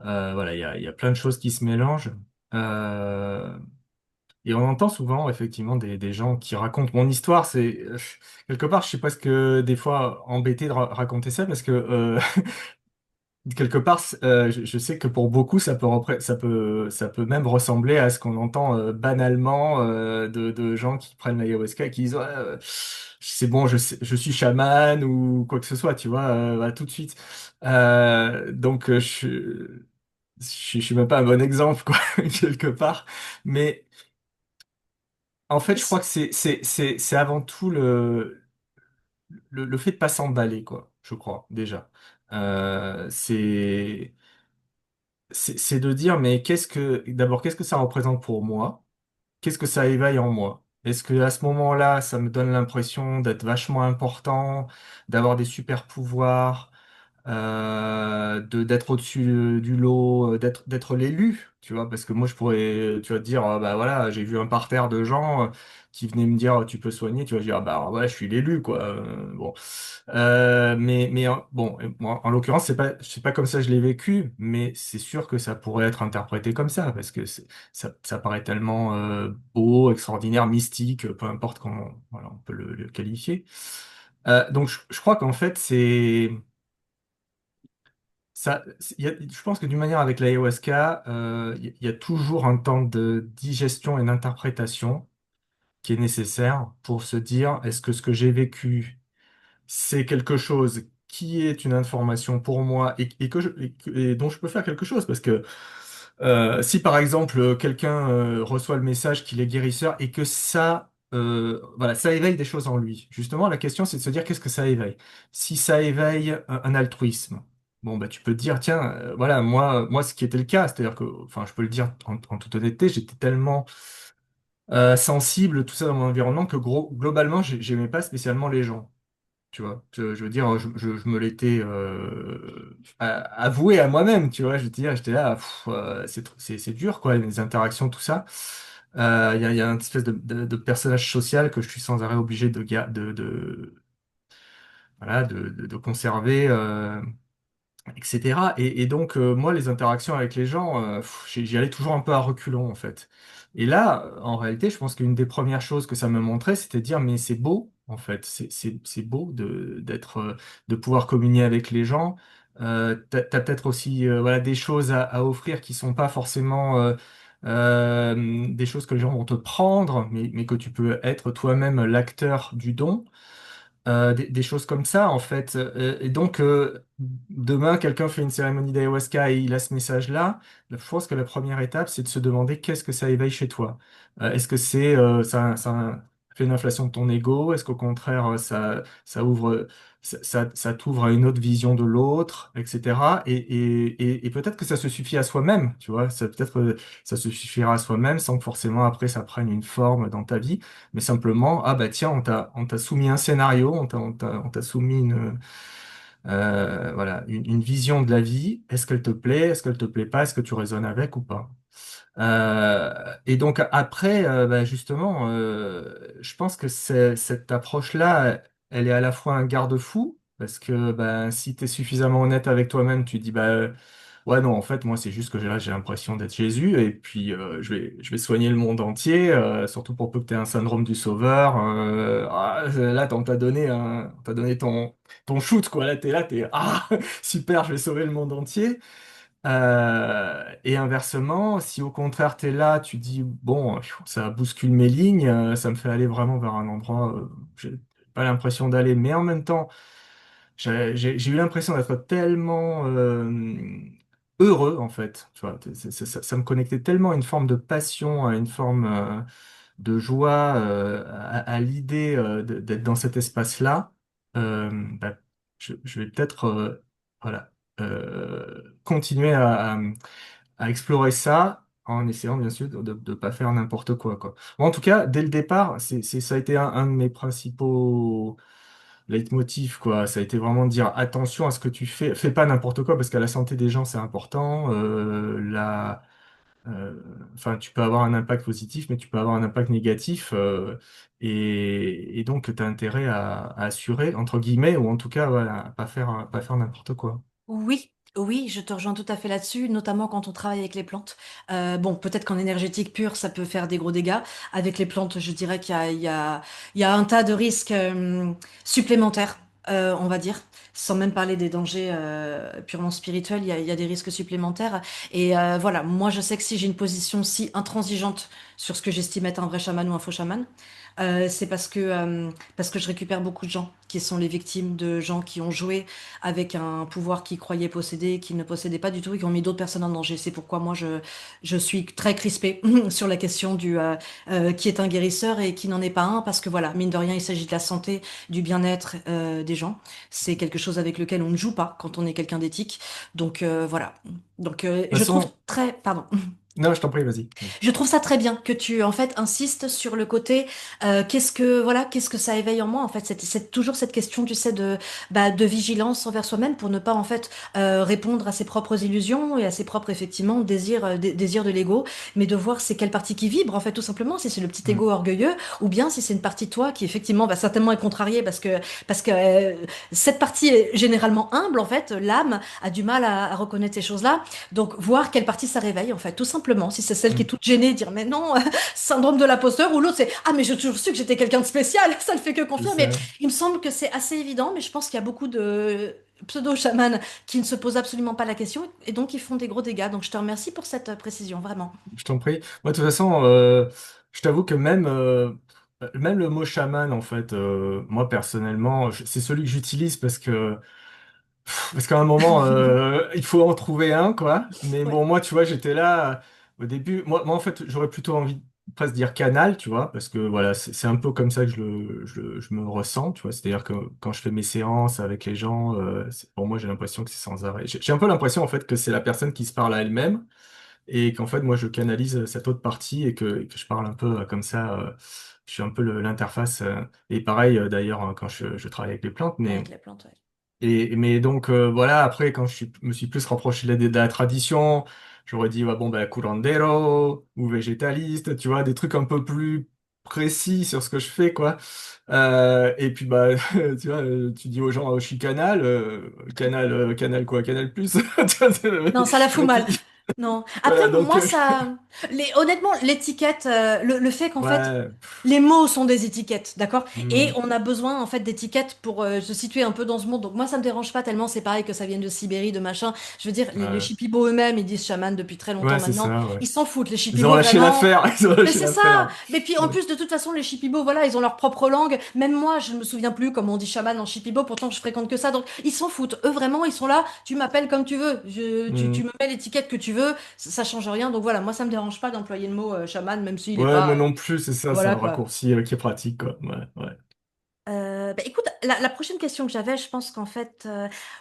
voilà, il y a plein de choses qui se mélangent. Euh, et on entend souvent effectivement des gens qui racontent mon histoire. C'est quelque part, je suis presque des fois embêté de raconter ça parce que quelque part, je sais que pour beaucoup, ça peut même ressembler à ce qu'on entend banalement de gens qui prennent l'ayahuasca et qui disent ouais, c'est bon, je suis chaman ou quoi que ce soit, tu vois, voilà, tout de suite. Donc, je suis même pas un bon exemple, quoi, quelque part. Mais en fait, je crois que c'est avant tout le fait de pas s'emballer, quoi, je crois, déjà. C'est de dire, mais d'abord, qu'est-ce que ça représente pour moi? Qu'est-ce que ça éveille en moi? Est-ce que à ce moment-là, ça me donne l'impression d'être vachement important, d'avoir des super pouvoirs, d'être au-dessus du lot, d'être l'élu, tu vois, parce que moi je pourrais, tu vas te dire, ah, bah voilà, j'ai vu un parterre de gens qui venaient me dire, tu peux soigner, tu vas dire, ah, bah ouais, je suis l'élu, quoi. Bon, bon, et moi, en l'occurrence, c'est pas comme ça que je l'ai vécu, mais c'est sûr que ça pourrait être interprété comme ça, parce que ça paraît tellement beau, extraordinaire, mystique, peu importe comment, voilà, on peut le qualifier. Donc je crois qu'en fait je pense que d'une manière avec l'ayahuasca, il y a toujours un temps de digestion et d'interprétation qui est nécessaire pour se dire, est-ce que ce que j'ai vécu, c'est quelque chose qui est une information pour moi et dont je peux faire quelque chose? Parce que si par exemple quelqu'un reçoit le message qu'il est guérisseur et que voilà, ça éveille des choses en lui. Justement, la question c'est de se dire qu'est-ce que ça éveille. Si ça éveille un altruisme, bon bah tu peux te dire tiens, voilà moi ce qui était le cas, c'est-à-dire que, enfin je peux le dire en toute honnêteté, j'étais tellement sensible tout ça dans mon environnement que globalement j'aimais pas spécialement les gens. Tu vois, je veux dire, je me l'étais avoué à moi-même, tu vois, j'étais là, pff, c'est dur, quoi, les interactions, tout ça. Il y a une espèce de personnage social que je suis sans arrêt obligé voilà, de conserver. Etc. Et donc, moi, les interactions avec les gens, j'y allais toujours un peu à reculons, en fait. Et là, en réalité, je pense qu'une des premières choses que ça me montrait, c'était de dire, mais c'est beau, en fait. C'est beau de pouvoir communier avec les gens. T'as peut-être aussi, voilà, des choses à offrir qui sont pas forcément, des choses que les gens vont te prendre, mais que tu peux être toi-même l'acteur du don. Des choses comme ça, en fait. Et donc, demain, quelqu'un fait une cérémonie d'ayahuasca et il a ce message-là. Je pense que la première étape, c'est de se demander qu'est-ce que ça éveille chez toi. Est-ce que ça fait une inflation de ton ego? Est-ce qu'au contraire, ça ouvre ça t'ouvre à une autre vision de l'autre, etc. Et peut-être que ça se suffit à soi-même, tu vois. Peut-être que ça se suffira à soi-même sans que forcément après ça prenne une forme dans ta vie, mais simplement, ah bah tiens, on t'a soumis un scénario, on t'a soumis voilà, une vision de la vie. Est-ce qu'elle te plaît? Est-ce qu'elle te plaît pas? Est-ce que tu raisonnes avec ou pas? Et donc après, bah, justement, je pense que cette approche-là, elle est à la fois un garde-fou, parce que bah, si tu es suffisamment honnête avec toi-même, tu dis, bah, ouais, non, en fait, moi, c'est juste que j'ai l'impression d'être Jésus, et puis je vais soigner le monde entier, surtout pour peu que tu aies un syndrome du sauveur. Là, on t'a donné ton shoot, quoi. Là, t'es, ah, super, je vais sauver le monde entier. Et inversement, si au contraire tu es là, tu dis, bon, ça bouscule mes lignes, ça me fait aller vraiment vers un endroit j'ai pas l'impression d'aller, mais en même temps, j'ai eu l'impression d'être tellement heureux, en fait. Tu vois, ça me connectait tellement à une forme de passion, à une forme de joie, à l'idée d'être dans cet espace-là. Bah, je vais peut-être voilà, continuer à explorer ça en essayant bien sûr de ne pas faire n'importe quoi, quoi. Bon, en tout cas, dès le départ, ça a été un de mes principaux leitmotifs, quoi. Ça a été vraiment de dire attention à ce que tu fais. Fais pas n'importe quoi parce que la santé des gens, c'est important. Euh, Enfin, tu peux avoir un impact positif, mais tu peux avoir un impact négatif. Et donc, tu as intérêt à assurer, entre guillemets, ou en tout cas, voilà, à pas faire n'importe quoi. Oui, oui, je te rejoins tout à fait là-dessus, notamment quand on travaille avec les plantes. Bon, peut-être qu'en énergétique pure, ça peut faire des gros dégâts. Avec les plantes, je dirais il y a un tas de risques supplémentaires, on va dire. Sans même parler des dangers purement spirituels, il y a des risques supplémentaires. Et voilà, moi je sais que si j'ai une position si intransigeante sur ce que j'estime être un vrai chaman ou un faux chaman, c'est parce que je récupère beaucoup de gens qui sont les victimes de gens qui ont joué avec un pouvoir qu'ils croyaient posséder, qu'ils ne possédaient pas du tout et qui ont mis d'autres personnes en danger. C'est pourquoi moi je suis très crispée sur la question du qui est un guérisseur et qui n'en est pas un, parce que voilà, mine de rien, il s'agit de la santé, du bien-être des gens. C'est quelque chose avec lequel on ne joue pas quand on est quelqu'un d'éthique. Donc voilà. Donc De toute je trouve façon, très, pardon. non, je t'en prie, vas-y. Vas-y. Je trouve ça très bien que tu en fait insistes sur le côté qu'est-ce que ça éveille en moi en fait c'est toujours cette question tu sais de vigilance envers soi-même pour ne pas en fait répondre à ses propres illusions et à ses propres effectivement désirs de l'ego, mais de voir c'est quelle partie qui vibre en fait tout simplement, si c'est le petit Mm. ego orgueilleux ou bien si c'est une partie de toi qui effectivement va certainement être contrariée parce que cette partie est généralement humble en fait, l'âme a du mal à reconnaître ces choses-là. Donc, voir quelle partie ça réveille, en fait, tout simplement. Si c'est celle qui est Mm. toute gênée, dire mais non, syndrome de l'imposteur, ou l'autre c'est ah, mais j'ai toujours su que j'étais quelqu'un de spécial, ça ne fait que C'est confirmer. ça. Il me semble que c'est assez évident, mais je pense qu'il y a beaucoup de pseudo-chamans qui ne se posent absolument pas la question et donc ils font des gros dégâts. Donc, je te remercie pour cette précision, vraiment. Je t'en prie. Moi, de toute façon, je t'avoue que même le mot chaman, en fait, moi personnellement, c'est celui que j'utilise parce qu'à un moment, il faut en trouver un, quoi. Mais Ouais, bon, moi, tu vois, j'étais là au début. En fait, j'aurais plutôt envie de presque dire canal, tu vois, parce que voilà, c'est un peu comme ça que je me ressens, tu vois. C'est-à-dire que quand je fais mes séances avec les gens, pour moi, j'ai l'impression que c'est sans arrêt. J'ai un peu l'impression, en fait, que c'est la personne qui se parle à elle-même et qu'en fait, moi, je canalise cette autre partie et que je parle un peu comme ça. Je suis un peu l'interface. Et pareil, d'ailleurs, hein, quand je travaille avec les plantes, mais. avec les plantes, ouais. Mais donc voilà, après quand me suis plus rapproché de la tradition, j'aurais dit ouais, bon ben curandero ou végétaliste, tu vois, des trucs un peu plus précis sur ce que je fais quoi. Et puis bah tu vois, tu dis aux gens je suis canal, canal quoi, canal plus. Tu vois, Non, ça la le fout mec, mal. Non. Après, voilà donc moi, ça. Honnêtement, l'étiquette, le fait qu'en fait, ouais, les mots sont des étiquettes, d'accord? Et hmm, on a besoin, en fait, d'étiquettes pour se situer un peu dans ce monde. Donc, moi, ça me dérange pas tellement. C'est pareil que ça vienne de Sibérie, de machin. Je veux dire, les ouais, shippies eux-mêmes, ils disent chaman depuis très longtemps ouais, c'est maintenant. ça, ouais. Ils s'en foutent, les Ils shippies ont lâché vraiment. l'affaire, ils ont Mais lâché c'est ça! l'affaire. Mais puis en plus, de toute façon, les Shipibo, voilà, ils ont leur propre langue. Même moi, je ne me souviens plus comment on dit chaman en Shipibo, pourtant je fréquente que ça. Donc ils s'en foutent. Eux, vraiment, ils sont là. Tu m'appelles comme tu veux. Tu Hmm. me mets l'étiquette que tu veux. Ça change rien. Donc voilà, moi, ça me dérange pas d'employer le mot chaman, même s'il est Ouais, moi pas. non plus, c'est ça, c'est Voilà un quoi. raccourci qui est pratique, quoi. Ouais, ouais. Bah, écoute, la prochaine question que j'avais, je pense qu'en fait,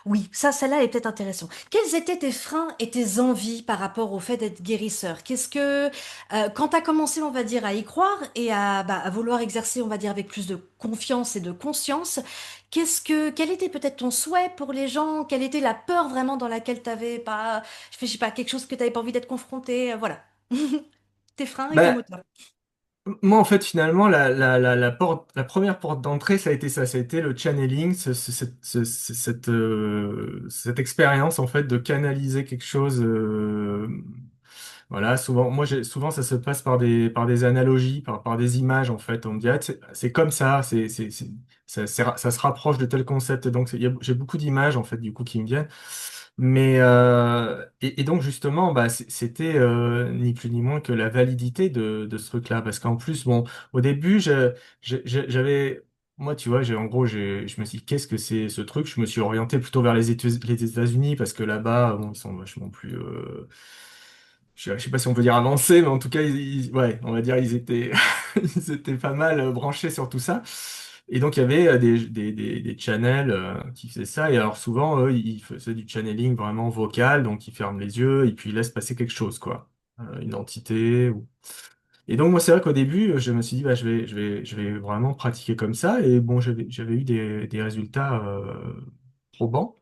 oui, ça, celle-là est peut-être intéressante. Quels étaient tes freins et tes envies par rapport au fait d'être guérisseur? Qu'est-ce que, quand tu as commencé, on va dire, à y croire et à vouloir exercer, on va dire, avec plus de confiance et de conscience, quel était peut-être ton souhait pour les gens? Quelle était la peur vraiment dans laquelle tu avais pas, je sais pas, quelque chose que tu n'avais pas envie d'être confronté, voilà. Tes freins et tes Bah, moteurs. moi, en fait, finalement, la première porte d'entrée, ça a été ça, ça a été le channeling, cette expérience, en fait, de canaliser quelque chose. Voilà, souvent, souvent, ça se passe par des analogies, par des images, en fait. On me dit, ah, c'est comme ça, ça se rapproche de tel concept. Donc, j'ai beaucoup d'images, en fait, du coup, qui me viennent. Mais, et donc, justement, bah, c'était ni plus ni moins que la validité de ce truc-là. Parce qu'en plus, bon, au début, j'avais, moi, tu vois, en gros, je me suis dit, qu'est-ce que c'est ce truc? Je me suis orienté plutôt vers les États-Unis parce que là-bas, bon, ils sont vachement plus, je sais pas si on peut dire avancés, mais en tout cas, ouais, on va dire, ils étaient, ils étaient pas mal branchés sur tout ça. Et donc, il y avait des channels qui faisaient ça. Et alors, souvent, eux, ils faisaient du channeling vraiment vocal. Donc, ils ferment les yeux et puis ils laissent passer quelque chose, quoi. Une entité. Et donc, moi, c'est vrai qu'au début, je me suis dit, bah, je vais vraiment pratiquer comme ça. Et bon, j'avais eu des résultats probants.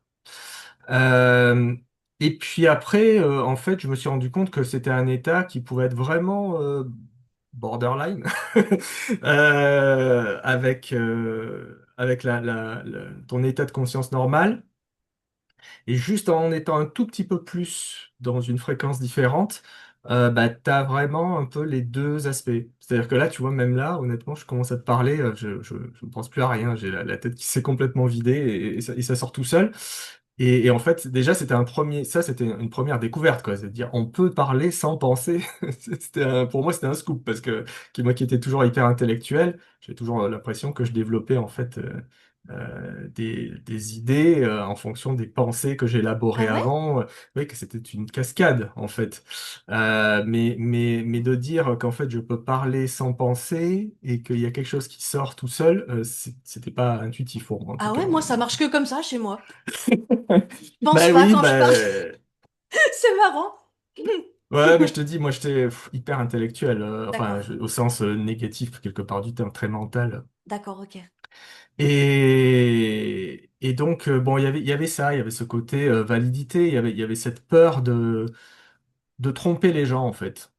Euh, et puis après, en fait, je me suis rendu compte que c'était un état qui pouvait être vraiment borderline avec ton état de conscience normal. Et juste en étant un tout petit peu plus dans une fréquence différente, bah, tu as vraiment un peu les deux aspects. C'est-à-dire que là, tu vois, même là, honnêtement, je commence à te parler, je ne pense plus à rien. J'ai la tête qui s'est complètement vidée et ça sort tout seul. Et en fait, déjà, c'était une première découverte, quoi. C'est-à-dire, on peut parler sans penser. Pour moi, c'était un scoop parce que, moi qui étais toujours hyper intellectuel, j'ai toujours l'impression que je développais, en fait, des idées en fonction des pensées que j'élaborais Ah ouais? avant. Oui, que c'était une cascade, en fait. Mais de dire qu'en fait, je peux parler sans penser et qu'il y a quelque chose qui sort tout seul, c'était pas intuitif pour moi, en tout Ah cas. ouais, moi, ça marche que comme ça chez moi. Je pense Bah pas oui, quand je bah parle. C'est marrant. ouais, mais je te dis, moi j'étais hyper intellectuel, enfin D'accord. au sens négatif quelque part du terme, très mental. D'accord, ok. Et donc bon, il y avait ça, il y avait ce côté validité, il y avait cette peur de tromper les gens en fait.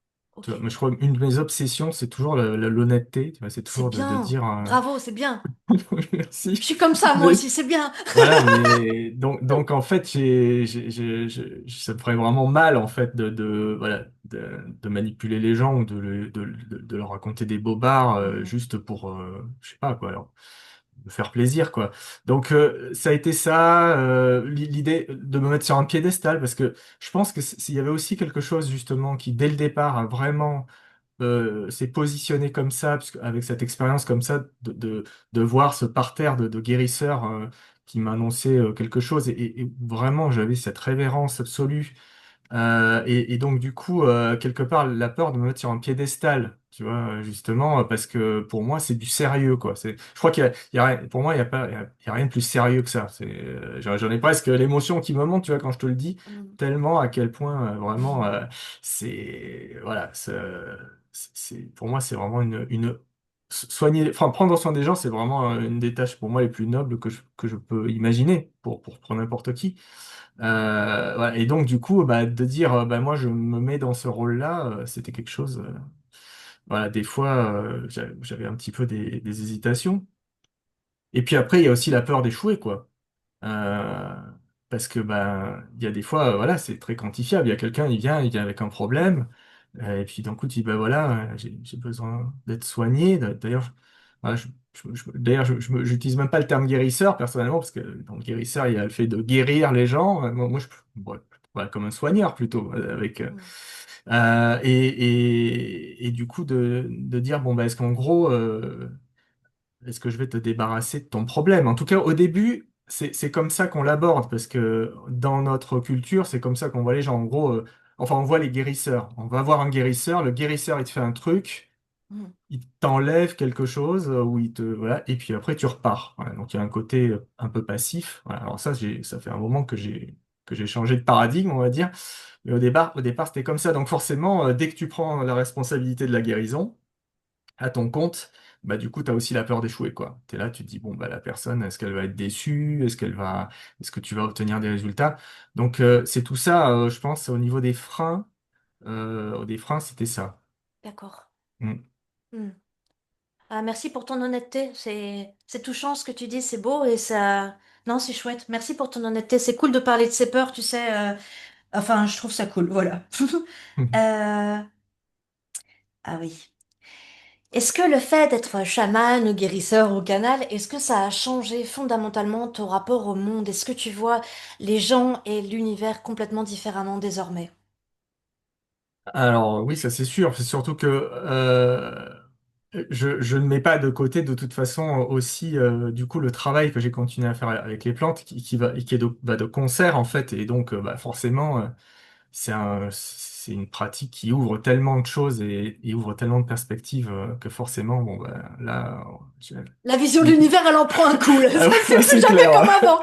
Tu Ok. vois, mais je crois une de mes obsessions, c'est toujours l'honnêteté. Tu vois, c'est C'est toujours de bien. dire Bravo, c'est bien. Je merci. suis comme ça, moi Mais aussi, c'est bien. voilà, mais donc en fait, ça me ferait vraiment mal en fait voilà, de manipuler les gens ou de leur raconter des bobards Mhm. juste pour, je sais pas quoi, alors, me faire plaisir quoi. Donc ça a été ça, l'idée de me mettre sur un piédestal parce que je pense que s'il y avait aussi quelque chose justement qui dès le départ a vraiment s'est positionné comme ça, parce avec cette expérience comme ça, de voir ce parterre de guérisseurs qui m'annonçait quelque chose, et vraiment j'avais cette révérence absolue et donc du coup, quelque part, la peur de me mettre sur un piédestal, tu vois, justement, parce que pour moi, c'est du sérieux, quoi. Je crois pour moi, il y a pas, il y a rien de plus sérieux que ça. J'en ai presque l'émotion qui me monte, tu vois, quand je te le dis, Mhm. tellement à quel point, vraiment, voilà, pour moi, c'est vraiment soigner, enfin, prendre soin des gens, c'est vraiment une des tâches pour moi les plus nobles que je peux imaginer pour n'importe qui. Voilà. Et donc, du coup, bah, de dire, bah, moi, je me mets dans ce rôle-là, c'était quelque chose. Voilà, des fois, j'avais un petit peu des hésitations. Et puis après, il y a aussi la peur d'échouer, quoi. Euh, Parce que bah, il y a des fois, voilà, c'est très quantifiable. Il y a quelqu'un, il vient avec un problème, et puis d'un coup, tu dis, bah voilà, j'ai besoin d'être soigné. D'ailleurs, voilà, d'ailleurs, j'utilise même pas le terme guérisseur personnellement, parce que dans le guérisseur, il y a le fait de guérir les gens. Moi, ouais, voilà, comme un soigneur plutôt, avec. Mhm. Et du coup, de dire, bon, bah, est-ce qu'en gros, est-ce que je vais te débarrasser de ton problème? En tout cas, au début, c'est comme ça qu'on l'aborde, parce que dans notre culture, c'est comme ça qu'on voit les gens. En gros, enfin, on voit les guérisseurs. On va voir un guérisseur, le guérisseur, il te fait un truc, Mhm. il t'enlève quelque chose ou il te voilà et puis après tu repars. Voilà, donc il y a un côté un peu passif. Voilà, alors ça fait un moment que j'ai changé de paradigme, on va dire. Mais au départ c'était comme ça. Donc forcément, dès que tu prends la responsabilité de la guérison à ton compte, bah du coup tu as aussi la peur d'échouer quoi. Tu es là, tu te dis bon bah la personne, est-ce qu'elle va être déçue? Est-ce que tu vas obtenir des résultats? Donc c'est tout ça, je pense au niveau des freins. Des freins, c'était ça. D'accord. Mm. Hmm. Ah, merci pour ton honnêteté. C'est touchant ce que tu dis, c'est beau et ça. Non, c'est chouette. Merci pour ton honnêteté. C'est cool de parler de ses peurs, tu sais. Enfin, je trouve ça cool. Voilà. Euh, Ah oui. Est-ce que le fait d'être chaman ou guérisseur au canal, est-ce que ça a changé fondamentalement ton rapport au monde? Est-ce que tu vois les gens et l'univers complètement différemment désormais? Alors oui, ça c'est sûr. C'est surtout que je ne mets pas de côté de toute façon aussi du coup le travail que j'ai continué à faire avec les plantes qui est de concert en fait et donc bah, forcément c'est une pratique qui ouvre tellement de choses et ouvre tellement de perspectives que forcément bon bah là La vision de l'univers, elle en prend un coup, là. ah Ça, ouais, c'est là plus c'est jamais clair. comme avant.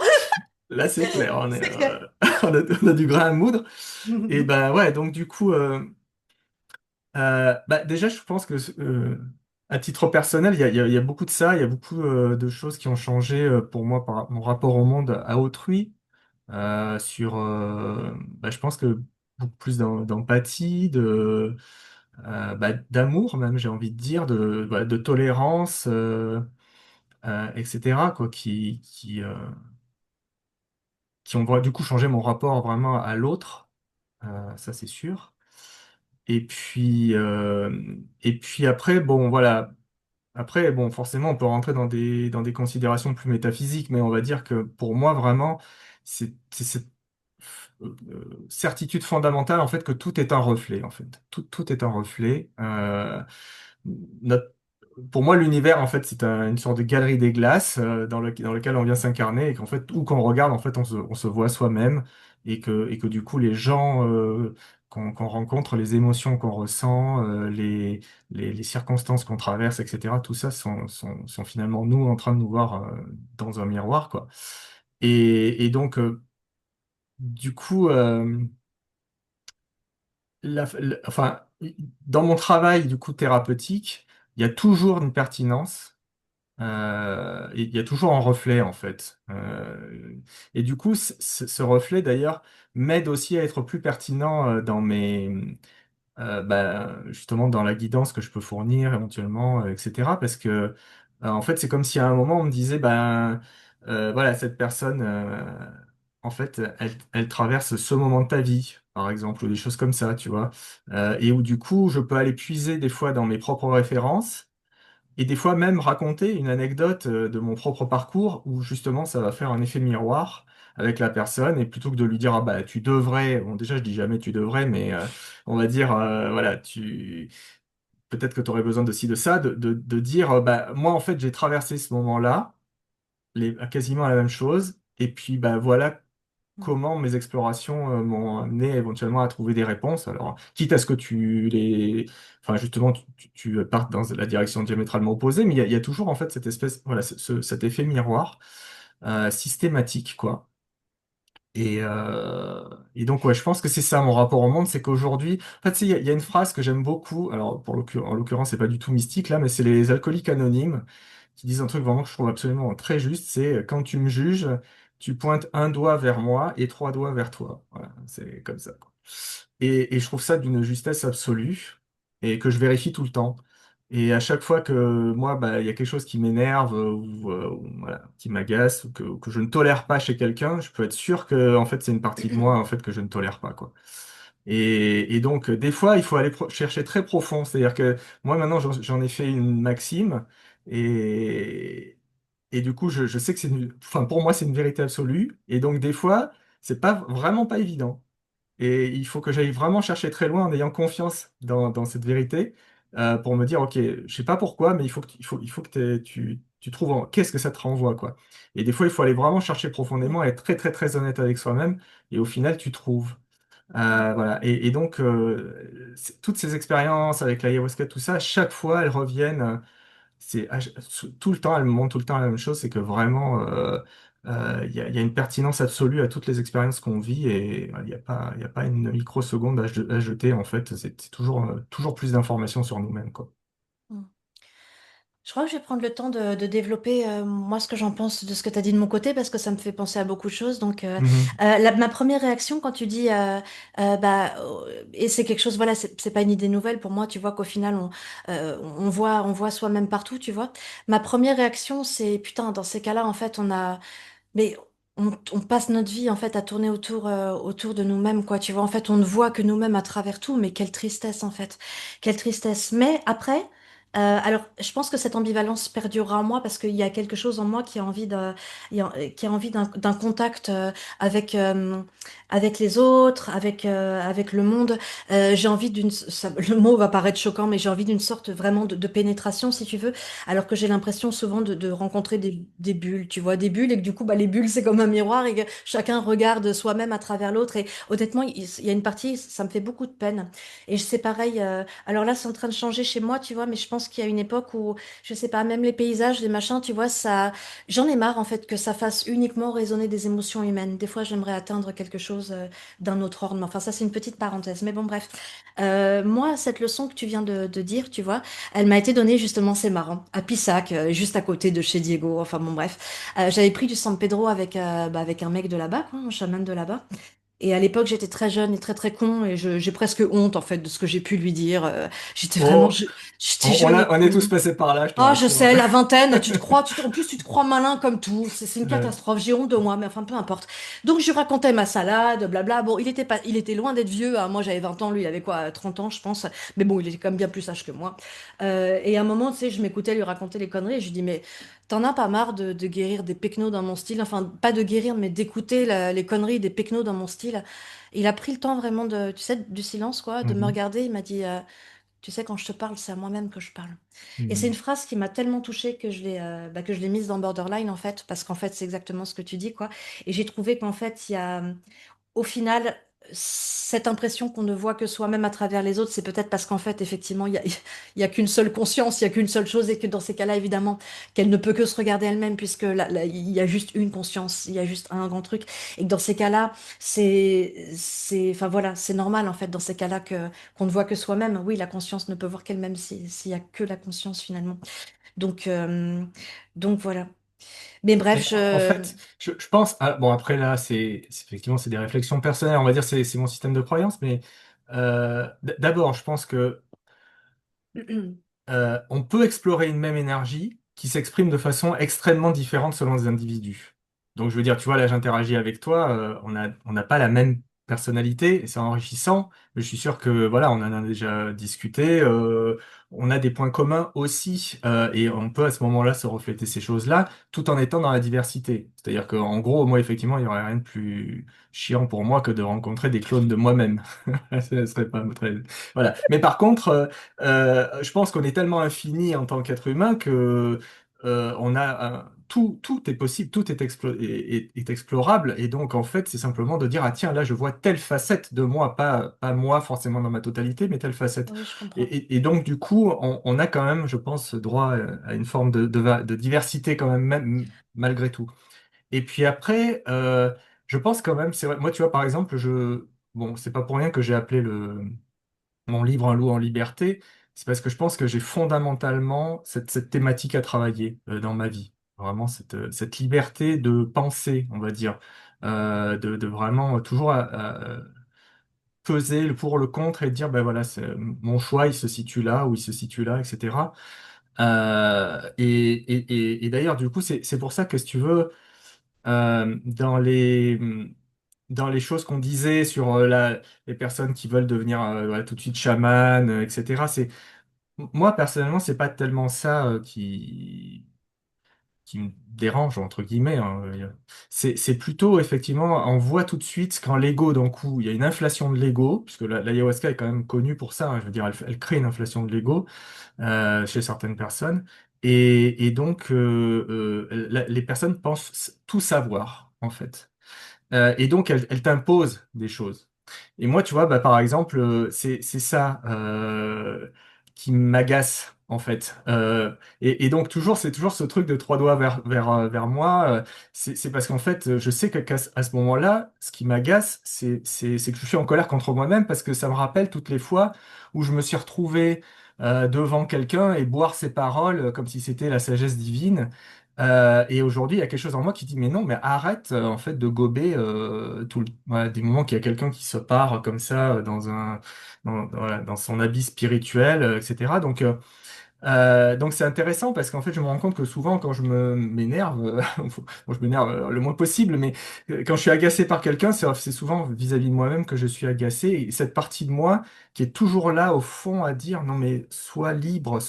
Là c'est clair. C'est clair. On a du grain à moudre et ben ouais donc du coup bah, déjà, je pense que à titre personnel, il y a beaucoup de ça, il y a beaucoup de choses qui ont changé pour moi par mon rapport au monde à autrui, bah, je pense que beaucoup plus d'empathie, d'amour même, j'ai envie de dire, de tolérance, etc., quoi, qui ont du coup changé mon rapport vraiment à l'autre, ça c'est sûr. Et puis, euh, et puis après, bon, voilà. Après, bon, forcément, on peut rentrer dans des considérations plus métaphysiques, mais on va dire que pour moi, vraiment, c'est cette certitude fondamentale, en fait, que tout est un reflet, en fait. Tout est un reflet. Notre- pour moi, l'univers, en fait, c'est une sorte de galerie des glaces dans lequel on vient s'incarner et qu'en fait, où qu'on regarde, en fait, on se voit soi-même et que du coup, les gens qu'on rencontre, les émotions qu'on ressent, les circonstances qu'on traverse, etc., tout ça sont finalement nous en train de nous voir dans un miroir, quoi. Et donc, du coup, enfin, dans mon travail, du coup, thérapeutique, il y a toujours une pertinence. Et il y a toujours un reflet en fait. Et du coup, ce reflet d'ailleurs m'aide aussi à être plus pertinent dans justement dans la guidance que je peux fournir éventuellement, etc. Parce que en fait, c'est comme si à un moment on me disait, voilà, cette personne, en fait, elle traverse ce moment de ta vie, par exemple, ou des choses comme ça, tu vois. Et où du coup, je peux aller puiser des fois dans mes propres références et des fois même raconter une anecdote de mon propre parcours où justement ça va faire un effet miroir avec la personne et plutôt que de lui dire ah bah tu devrais, bon déjà je dis jamais tu devrais mais on va dire voilà tu peut-être que tu aurais besoin de ci de ça de dire bah moi en fait j'ai traversé ce moment-là quasiment la même chose et puis bah voilà comment mes explorations m'ont amené éventuellement à trouver des réponses. Alors, quitte à ce que enfin justement, tu partes dans la direction diamétralement opposée, mais il y a toujours en fait cette espèce, voilà, cet effet miroir systématique, quoi. Et donc, ouais, je pense que c'est ça mon rapport au monde, c'est qu'aujourd'hui, en fait, tu sais, il y a une phrase que j'aime beaucoup, alors en l'occurrence, c'est pas du tout mystique là, mais c'est les alcooliques anonymes qui disent un truc vraiment que je trouve absolument très juste, c'est quand tu me juges, tu pointes un doigt vers moi et trois doigts vers toi. Voilà, c'est comme ça, quoi. Et je trouve ça d'une justesse absolue et que je vérifie tout le temps. Et à chaque fois que moi, bah, il y a quelque chose qui m'énerve ou, voilà, qui m'agace ou que je ne tolère pas chez quelqu'un, je peux être sûr que en fait c'est une partie de moi en fait que je ne tolère pas quoi. Et donc des fois il faut aller chercher très profond. C'est-à-dire que moi maintenant j'en ai fait une maxime et et du coup je sais que enfin pour moi c'est une vérité absolue. Et donc des fois c'est pas vraiment pas évident. Et il faut que j'aille vraiment chercher très loin en ayant confiance dans cette vérité pour me dire, OK, je sais pas pourquoi, mais il faut que tu trouves qu'est-ce que ça te renvoie, quoi. Et des fois, il faut aller vraiment chercher profondément, être très, très, très honnête avec soi-même, et au final, tu trouves. Voilà. Et donc, toutes ces expériences avec l'ayahuasca, tout ça, chaque fois, elles reviennent. Tout le temps, elles me montrent tout le temps la même chose, c'est que vraiment, il y a une pertinence absolue à toutes les expériences qu'on vit et il y a pas une microseconde à jeter, en fait. C'est toujours plus d'informations sur nous-mêmes, quoi. Mm. Je crois que je vais prendre le temps de développer moi ce que j'en pense de ce que tu as dit de mon côté parce que ça me fait penser à beaucoup de choses. Donc, Mhm. ma première réaction quand tu dis, et c'est quelque chose, voilà, c'est pas une idée nouvelle pour moi. Tu vois qu'au final, on voit soi-même partout. Tu vois, ma première réaction, c'est putain, dans ces cas-là, en fait, mais on passe notre vie en fait à tourner autour de nous-mêmes, quoi. Tu vois, en fait, on ne voit que nous-mêmes à travers tout, mais quelle tristesse, en fait. Quelle tristesse. Mais après, alors, je pense que cette ambivalence perdurera en moi parce qu'il y a quelque chose en moi qui a envie qui a envie d'un contact avec les autres, avec le monde. J'ai envie le mot va paraître choquant, mais j'ai envie d'une sorte vraiment de pénétration, si tu veux. Alors que j'ai l'impression souvent de rencontrer des bulles, tu vois, des bulles, et que du coup, bah, les bulles, c'est comme un miroir et que chacun regarde soi-même à travers l'autre. Et honnêtement, il y a une partie, ça me fait beaucoup de peine. Et c'est pareil, alors là, c'est en train de changer chez moi, tu vois, mais je pense qu'il y a une époque où, je sais pas, même les paysages, les machins, tu vois, j'en ai marre, en fait, que ça fasse uniquement résonner des émotions humaines. Des fois, j'aimerais atteindre quelque chose d'un autre ordre. Mais enfin, ça, c'est une petite parenthèse. Mais bon, bref. Moi, cette leçon que tu viens de dire, tu vois, elle m'a été donnée justement, c'est marrant, à Pissac, juste à côté de chez Diego. Enfin bon, bref. J'avais pris du San Pedro avec un mec de là-bas, quoi, un chaman de là-bas. Et à l'époque, j'étais très jeune et très très con et j'ai presque honte en fait de ce que j'ai pu lui dire. J'étais vraiment, Oh, j'étais jeune et on est tous con. passés par là, je te Ah, je rassure. sais, la vingtaine, en plus, tu te crois malin comme tout. C'est une Ouais. catastrophe. J'ai honte de moi, mais enfin, peu importe. Donc, je lui racontais ma salade, blabla. Bon, il était loin d'être vieux, hein. Moi, j'avais 20 ans, lui, il avait quoi, 30 ans, je pense. Mais bon, il était quand même bien plus sage que moi. Et à un moment, tu sais, je m'écoutais lui raconter les conneries et je lui dis, mais t'en as pas marre de guérir des pecnos dans mon style? Enfin, pas de guérir, mais d'écouter les conneries des pecnos dans mon style. Il a pris le temps vraiment tu sais, du silence, quoi, de me Mhm. regarder. Il m'a dit, tu sais, quand je te parle, c'est à moi-même que je parle. Et c'est une Mhm. phrase qui m'a tellement touchée que je l'ai mise dans Borderline, en fait, parce qu'en fait, c'est exactement ce que tu dis, quoi. Et j'ai trouvé qu'en fait, au final, cette impression qu'on ne voit que soi-même à travers les autres, c'est peut-être parce qu'en fait, effectivement, il y a qu'une seule conscience, il y a qu'une seule chose, et que dans ces cas-là, évidemment, qu'elle ne peut que se regarder elle-même, puisque là, il y a juste une conscience, il y a juste un grand truc, et que dans ces cas-là, enfin voilà, c'est normal, en fait, dans ces cas-là, qu'on ne voit que soi-même. Oui, la conscience ne peut voir qu'elle-même s'il y a que la conscience, finalement. Donc, euh, donc voilà. Mais bref, Mais en fait, je pense, bon après là, effectivement c'est des réflexions personnelles, on va dire c'est mon système de croyance, mais d'abord je pense que on peut explorer une même énergie qui s'exprime de façon extrêmement différente selon les individus. Donc, je veux dire, tu vois, là, j'interagis avec toi, on n'a pas la même personnalité, et c'est enrichissant, mais je suis sûr que, voilà, on en a déjà discuté, on a des points communs aussi, et on peut à ce moment-là se refléter ces choses-là, tout en étant dans la diversité. C'est-à-dire qu'en gros, moi, effectivement, il n'y aurait rien de plus chiant pour moi que de rencontrer des clones de moi-même. Ce serait pas très... Voilà. Mais par contre, je pense qu'on est tellement infini en tant qu'être humain que on a tout est possible, tout est explorable, et donc en fait c'est simplement de dire ah tiens là je vois telle facette de moi, pas moi forcément dans ma totalité, mais telle facette. oui, je Et, comprends. et donc du coup on a quand même, je pense, droit à une forme de diversité quand même malgré tout. Et puis après, je pense quand même, c'est vrai, moi tu vois par exemple, bon c'est pas pour rien que j'ai appelé mon livre Un loup en liberté, c'est parce que je pense que j'ai fondamentalement cette thématique à travailler dans ma vie. Vraiment, cette liberté de penser, on va dire, de vraiment toujours peser le pour, le contre et dire, ben voilà, mon choix, il se situe là ou il se situe là, etc. Et d'ailleurs, du coup, c'est pour ça que, si tu veux, dans les choses qu'on disait sur les personnes qui veulent devenir voilà, tout de suite chaman, etc. Moi personnellement, c'est pas tellement ça qui me dérange entre guillemets, hein. C'est plutôt effectivement, on voit tout de suite quand l'ego d'un coup, il y a une inflation de l'ego, puisque l'ayahuasca est quand même connue pour ça, hein. Je veux dire, elle crée une inflation de l'ego chez certaines personnes, et donc les personnes pensent tout savoir en fait. Et donc, elle t'impose des choses. Et moi, tu vois, bah, par exemple, c'est ça qui m'agace en fait. Et donc toujours, c'est toujours ce truc de trois doigts vers moi. C'est parce qu'en fait, je sais à ce moment-là, ce qui m'agace, c'est que je suis en colère contre moi-même parce que ça me rappelle toutes les fois où je me suis retrouvé devant quelqu'un et boire ses paroles comme si c'était la sagesse divine. Et aujourd'hui, il y a quelque chose en moi qui dit, mais non, mais arrête en fait de gober voilà, des moments qu'il y a quelqu'un qui se part comme ça voilà, dans son habit spirituel, etc. Donc c'est intéressant parce qu'en fait je me rends compte que souvent quand je me m'énerve, bon, je m'énerve le moins possible, mais quand je suis agacé par quelqu'un, c'est souvent vis-à-vis de moi-même que je suis agacé. Et cette partie de moi qui est toujours là au fond à dire non mais sois libre,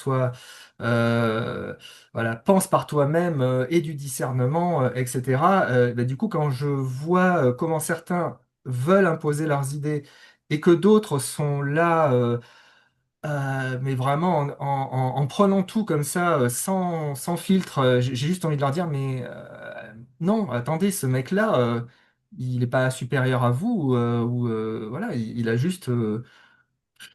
euh, voilà, pense par toi-même et du discernement, etc. Bah, du coup quand je vois comment certains veulent imposer leurs idées et que d'autres sont là. Mais vraiment, en prenant tout comme ça, sans filtre, j'ai juste envie de leur dire, mais non, attendez, ce mec-là, il n'est pas supérieur à vous, voilà, il a juste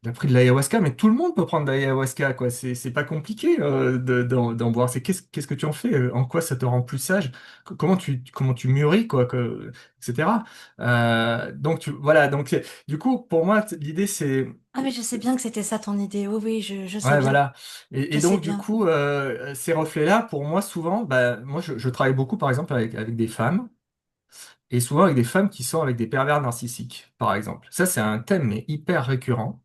il a pris de l'ayahuasca, mais tout le monde peut prendre de l'ayahuasca, quoi. C'est pas compliqué d'en boire. Qu'est-ce que tu en fais? En quoi ça te rend plus sage? Comment tu mûris, quoi, etc. Donc, voilà, du coup, pour moi, l'idée, c'est. Ah mais je sais bien que c'était ça ton idée. Oui, oui, je sais Ouais, bien. voilà. Je Et sais donc, du bien. coup, ces reflets-là, pour moi, souvent, bah, moi, je travaille beaucoup, par exemple, avec des femmes, et souvent avec des femmes qui sont avec des pervers narcissiques, par exemple. Ça, c'est un thème, mais hyper récurrent.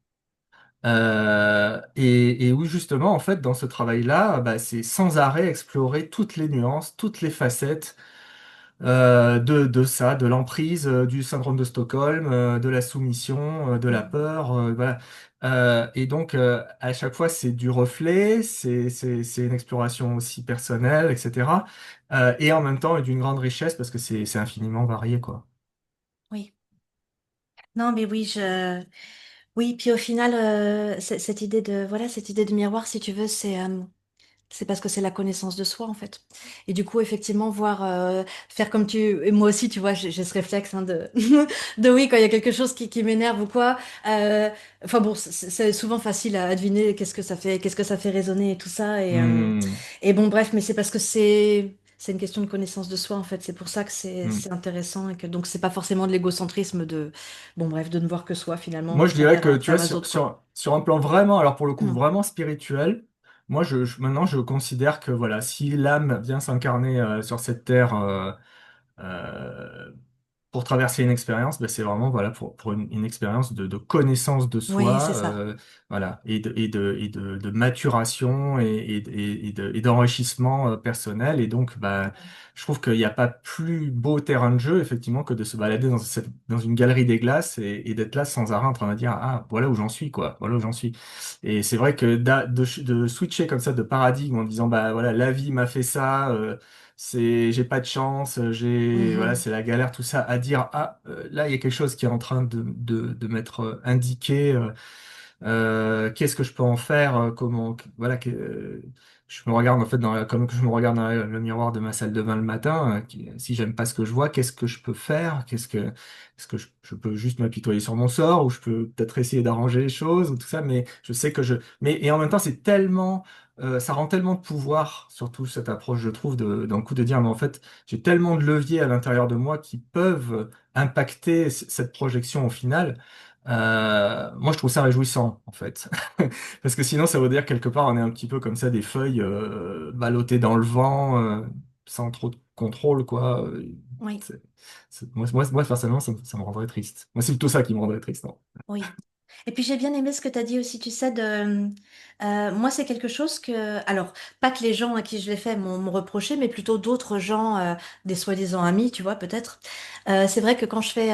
Et où, justement, en fait, dans ce travail-là, bah, c'est sans arrêt explorer toutes les nuances, toutes les facettes, de ça, de l'emprise, du syndrome de Stockholm, de la soumission, de la Mm. peur, voilà. Et donc, à chaque fois, c'est du reflet, c'est une exploration aussi personnelle, etc. Et en même temps, d'une grande richesse parce que c'est infiniment varié, quoi. Oui. Non, mais oui, oui, puis au final, cette idée de, voilà, cette idée de miroir, si tu veux, c'est parce que c'est la connaissance de soi, en fait. Et du coup, effectivement, faire comme et moi aussi, tu vois, j'ai ce réflexe, hein, de oui, quand il y a quelque chose qui m'énerve ou quoi. euh, enfin bon, c'est souvent facile à deviner qu'est-ce que ça fait résonner et tout ça. Hmm, Et bon, bref, mais c'est parce que c'est une question de connaissance de soi, en fait. C'est pour ça que hmm. c'est intéressant et que donc c'est pas forcément de l'égocentrisme bon, bref, de ne voir que soi, finalement, Moi, je dirais que, à tu vois, travers les autres, quoi. sur un plan vraiment, alors pour le coup, vraiment spirituel, moi, maintenant, je considère que, voilà, si l'âme vient s'incarner sur cette terre, euh, pour traverser une expérience, ben, c'est vraiment voilà pour une expérience de connaissance de Oui, c'est soi, ça. voilà de maturation et d'enrichissement personnel. Et donc, bah, je trouve qu'il n'y a pas plus beau terrain de jeu effectivement que de se balader dans une galerie des glaces et d'être là sans arrêt en train de dire ah voilà où j'en suis quoi, voilà où j'en suis. Et c'est vrai que de switcher comme ça de paradigme en disant bah voilà la vie m'a fait ça. J'ai pas de chance, voilà, Mhm. c'est la galère, tout ça, à dire, ah, là, il y a quelque chose qui est en train de m'être indiqué, qu'est-ce que je peux en faire, voilà, je me regarde, en fait, comme je me regarde dans le miroir de ma salle de bain le matin, si j'aime pas ce que je vois, qu'est-ce que je peux faire, est-ce que je peux juste m'apitoyer sur mon sort, ou je peux peut-être essayer d'arranger les choses, ou tout ça, mais je sais et en même temps, ça rend tellement de pouvoir, surtout cette approche, je trouve, d'un coup de dire, mais en fait, j'ai tellement de leviers à l'intérieur de moi qui peuvent impacter cette projection au final. Moi, je trouve ça réjouissant, en fait. Parce que sinon, ça veut dire quelque part, on est un petit peu comme ça, des feuilles ballottées dans le vent, sans trop de contrôle, quoi. Oui. C'est- moi, personnellement, ça me rendrait triste. Moi, c'est plutôt ça qui me rendrait triste, non? Oui. Et puis j'ai bien aimé ce que tu as dit aussi, tu sais, moi c'est quelque chose alors, pas que les gens à qui je l'ai fait m'ont reproché, mais plutôt d'autres gens, des soi-disant amis, tu vois, peut-être. C'est vrai que quand je fais,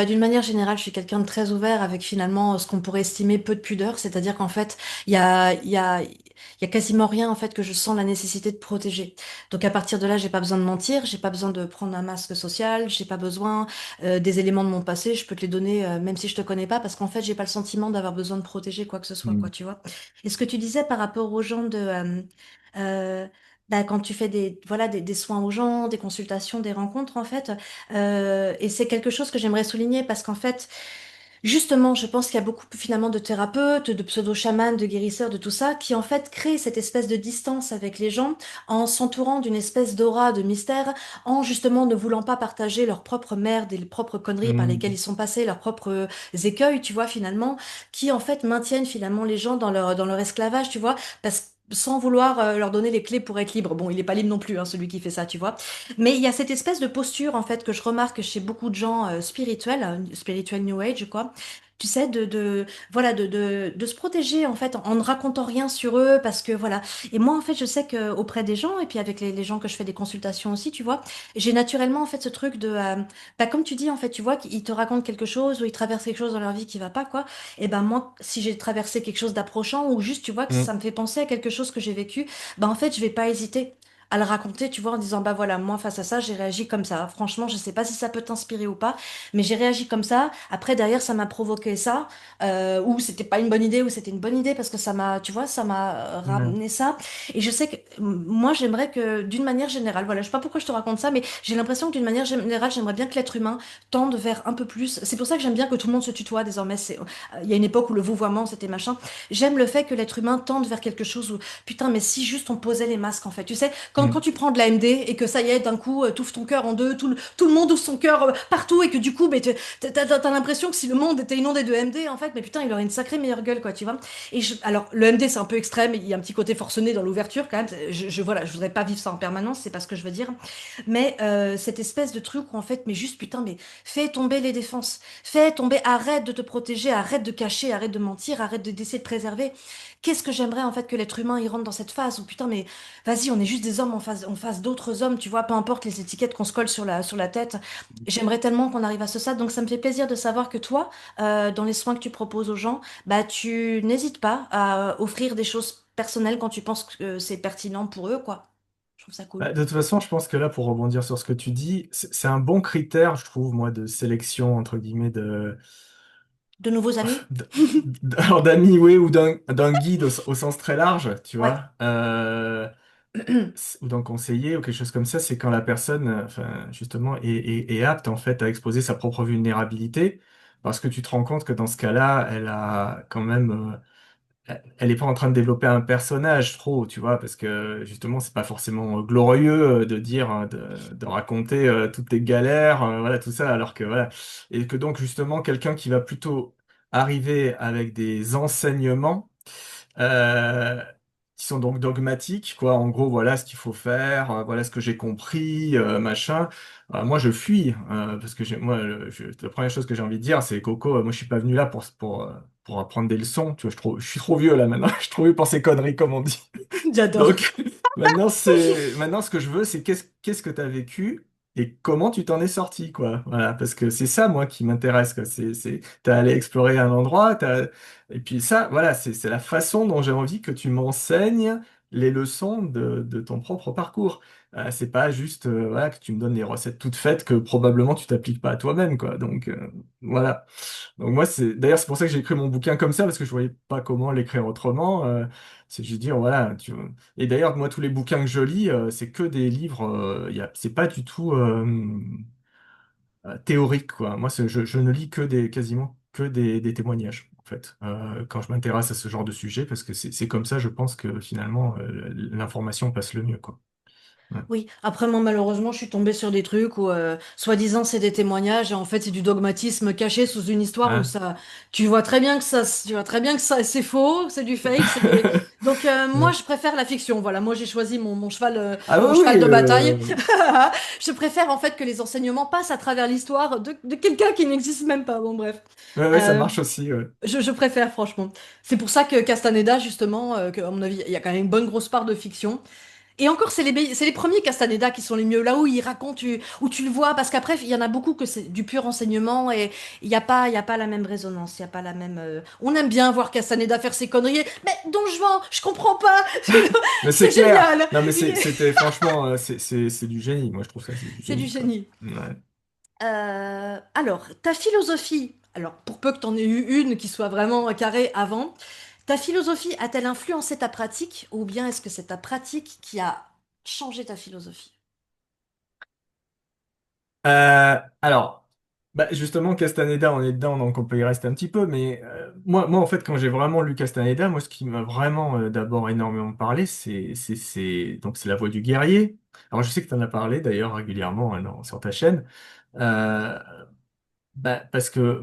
d'une manière générale, je suis quelqu'un de très ouvert avec finalement ce qu'on pourrait estimer peu de pudeur, c'est-à-dire qu'en fait, il y a quasiment rien en fait que je sens la nécessité de protéger. Donc à partir de là, j'ai pas besoin de mentir, j'ai pas besoin de prendre un masque social, j'ai pas besoin des éléments de mon passé, je peux te les donner même si je te connais pas, parce qu'en fait, j'ai pas le sentiment d'avoir besoin de protéger quoi que ce soit, Hmm. quoi, tu vois. Et ce que tu disais par rapport aux gens euh, quand tu fais voilà, des soins aux gens, des consultations, des rencontres, en fait, et c'est quelque chose que j'aimerais souligner parce qu'en fait, Justement, je pense qu'il y a beaucoup finalement de thérapeutes, de pseudo-chamans, de guérisseurs, de tout ça, qui en fait créent cette espèce de distance avec les gens en s'entourant d'une espèce d'aura de mystère, en justement ne voulant pas partager leur propre merde et les propres conneries par lesquelles Hmm. ils sont passés, leurs propres écueils, tu vois, finalement, qui en fait maintiennent finalement les gens dans leur esclavage, tu vois, parce sans vouloir leur donner les clés pour être libre. Bon, il est pas libre non plus, hein, celui qui fait ça, tu vois. Mais il y a cette espèce de posture, en fait, que je remarque chez beaucoup de gens spirituels, spirituel New Age, quoi. Tu sais, voilà, de se protéger, en fait, en ne racontant rien sur eux, parce que, voilà. Et moi, en fait, je sais que auprès des gens, et puis avec les gens que je fais des consultations aussi, tu vois, j'ai naturellement, en fait, ce truc bah, comme tu dis, en fait, tu vois, qu'ils te racontent quelque chose, ou ils traversent quelque chose dans leur vie qui va pas, quoi. Et ben, moi, si j'ai traversé quelque chose d'approchant, ou juste, tu vois, que ça Hmm. me fait penser à quelque chose que j'ai vécu, bah, en fait, je vais pas hésiter à le raconter, tu vois, en disant, bah voilà, moi face à ça, j'ai réagi comme ça. Franchement, je sais pas si ça peut t'inspirer ou pas, mais j'ai réagi comme ça. Après, derrière, ça m'a provoqué ça, ou c'était pas une bonne idée, ou c'était une bonne idée parce que ça m'a, tu vois, ça m'a Hmm. ramené ça. Et je sais que moi, j'aimerais que, d'une manière générale, voilà, je sais pas pourquoi je te raconte ça, mais j'ai l'impression que d'une manière générale, j'aimerais bien que l'être humain tende vers un peu plus. C'est pour ça que j'aime bien que tout le monde se tutoie désormais. Il y a une époque où le vouvoiement, c'était machin. J'aime le fait que l'être humain tende vers quelque chose où, putain, mais si juste on posait les masques, en fait, tu sais. Quand Hmm. tu prends de la MD et que ça y est, d'un coup, t'ouvres ton cœur en deux, tout le monde ouvre son cœur partout et que du coup, t'as l'impression que si le monde était inondé de MD, en fait, mais putain, il aurait une sacrée meilleure gueule, quoi, tu vois. Alors, le MD, c'est un peu extrême, il y a un petit côté forcené dans l'ouverture, quand même. Voilà, je voudrais pas vivre ça en permanence, c'est pas ce que je veux dire. Mais cette espèce de truc où, en fait, mais juste, putain, mais fais tomber les défenses. Fais tomber, arrête de te protéger, arrête de cacher, arrête de mentir, arrête d'essayer de préserver. Qu'est-ce que j'aimerais, en fait, que l'être humain, il rentre dans cette phase où, putain, mais vas-y, on est juste des hommes en face d'autres hommes, tu vois, peu importe les étiquettes qu'on se colle sur la tête. J'aimerais tellement qu'on arrive à ce stade, donc ça me fait plaisir de savoir que toi, dans les soins que tu proposes aux gens, bah tu n'hésites pas à offrir des choses personnelles quand tu penses que c'est pertinent pour eux, quoi. Je trouve ça cool. Bah, de toute façon, je pense que là, pour rebondir sur ce que tu dis, c'est un bon critère, je trouve, moi, de sélection, entre guillemets, De nouveaux amis? alors d'amis, oui, ou d'un guide au sens très large, tu Ouais. vois, ou d'un conseiller, ou quelque chose comme ça, c'est quand la personne, enfin, justement, est apte, en fait, à exposer sa propre vulnérabilité, parce que tu te rends compte que dans ce cas-là, elle a quand même, elle est pas en train de développer un personnage trop, tu vois, parce que justement, c'est pas forcément glorieux de dire, de raconter toutes tes galères, voilà, tout ça, alors que voilà, et que donc justement, quelqu'un qui va plutôt arriver avec des enseignements euh, qui sont donc dogmatiques, quoi. En gros, voilà ce qu'il faut faire, voilà ce que j'ai compris, machin. Moi, je fuis parce que moi, la première chose que j'ai envie de dire, c'est Coco. Moi, je suis pas venu là pour apprendre des leçons. Tu vois, je suis trop vieux là maintenant. Je suis trop vieux pour ces conneries, comme on dit. J'adore. Donc, maintenant, ce que je veux, c'est qu'est-ce que tu as vécu et comment tu t'en es sorti, quoi. Voilà, parce que c'est ça, moi, qui m'intéresse, quoi. T'as allé explorer un endroit, et puis ça, voilà, c'est la façon dont j'ai envie que tu m'enseignes les leçons de ton propre parcours. C'est pas juste, voilà, que tu me donnes des recettes toutes faites que probablement tu t'appliques pas à toi-même, quoi. Donc, voilà. Donc moi, d'ailleurs, c'est pour ça que j'ai écrit mon bouquin comme ça, parce que je voyais pas comment l'écrire autrement. C'est juste dire, voilà, et d'ailleurs, moi, tous les bouquins que je lis, c'est que des livres, c'est pas du tout théorique, quoi. Moi, je ne lis quasiment que des témoignages, en fait, quand je m'intéresse à ce genre de sujet, parce que c'est comme ça, je pense que finalement, l'information passe le mieux, quoi. Ouais. Oui, après moi malheureusement je suis tombée sur des trucs où soi-disant c'est des témoignages et en fait c'est du dogmatisme caché sous une histoire où Hein. ça tu vois très bien que ça c'est faux, c'est du fake, donc moi Ouais. je préfère la fiction. Voilà, moi j'ai choisi Ah mon oui, oui, cheval de bataille. Je préfère en fait que les enseignements passent à travers l'histoire de quelqu'un qui n'existe même pas. Bon bref. ouais, ouais, ça Euh, marche aussi. Ouais. je préfère franchement. C'est pour ça que Castaneda justement que, à mon avis il y a quand même une bonne grosse part de fiction. Et encore, c'est les premiers Castaneda qui sont les mieux, là où il raconte, où tu le vois, parce qu'après, il y en a beaucoup que c'est du pur enseignement et il y a pas la même résonance, il y a pas la même. On aime bien voir Castaneda faire ses conneries, mais Don Juan, je comprends pas, Mais c'est c'est clair. génial, Non, mais c'était franchement, c'est du génie. Moi, je trouve ça, c'est du c'est du génie, quoi. génie. Ouais. Alors, ta philosophie, alors pour peu que tu en aies eu une qui soit vraiment carrée avant, ta philosophie a-t-elle influencé ta pratique ou bien est-ce que c'est ta pratique qui a changé ta philosophie? Alors, Bah, justement, Castaneda, on est dedans, donc on peut y rester un petit peu. Mais moi, en fait, quand j'ai vraiment lu Castaneda, moi, ce qui m'a vraiment d'abord énormément parlé, donc c'est La Voix du guerrier. Alors, je sais que tu en as parlé d'ailleurs régulièrement hein, sur ta chaîne. Euh, Bah, parce que,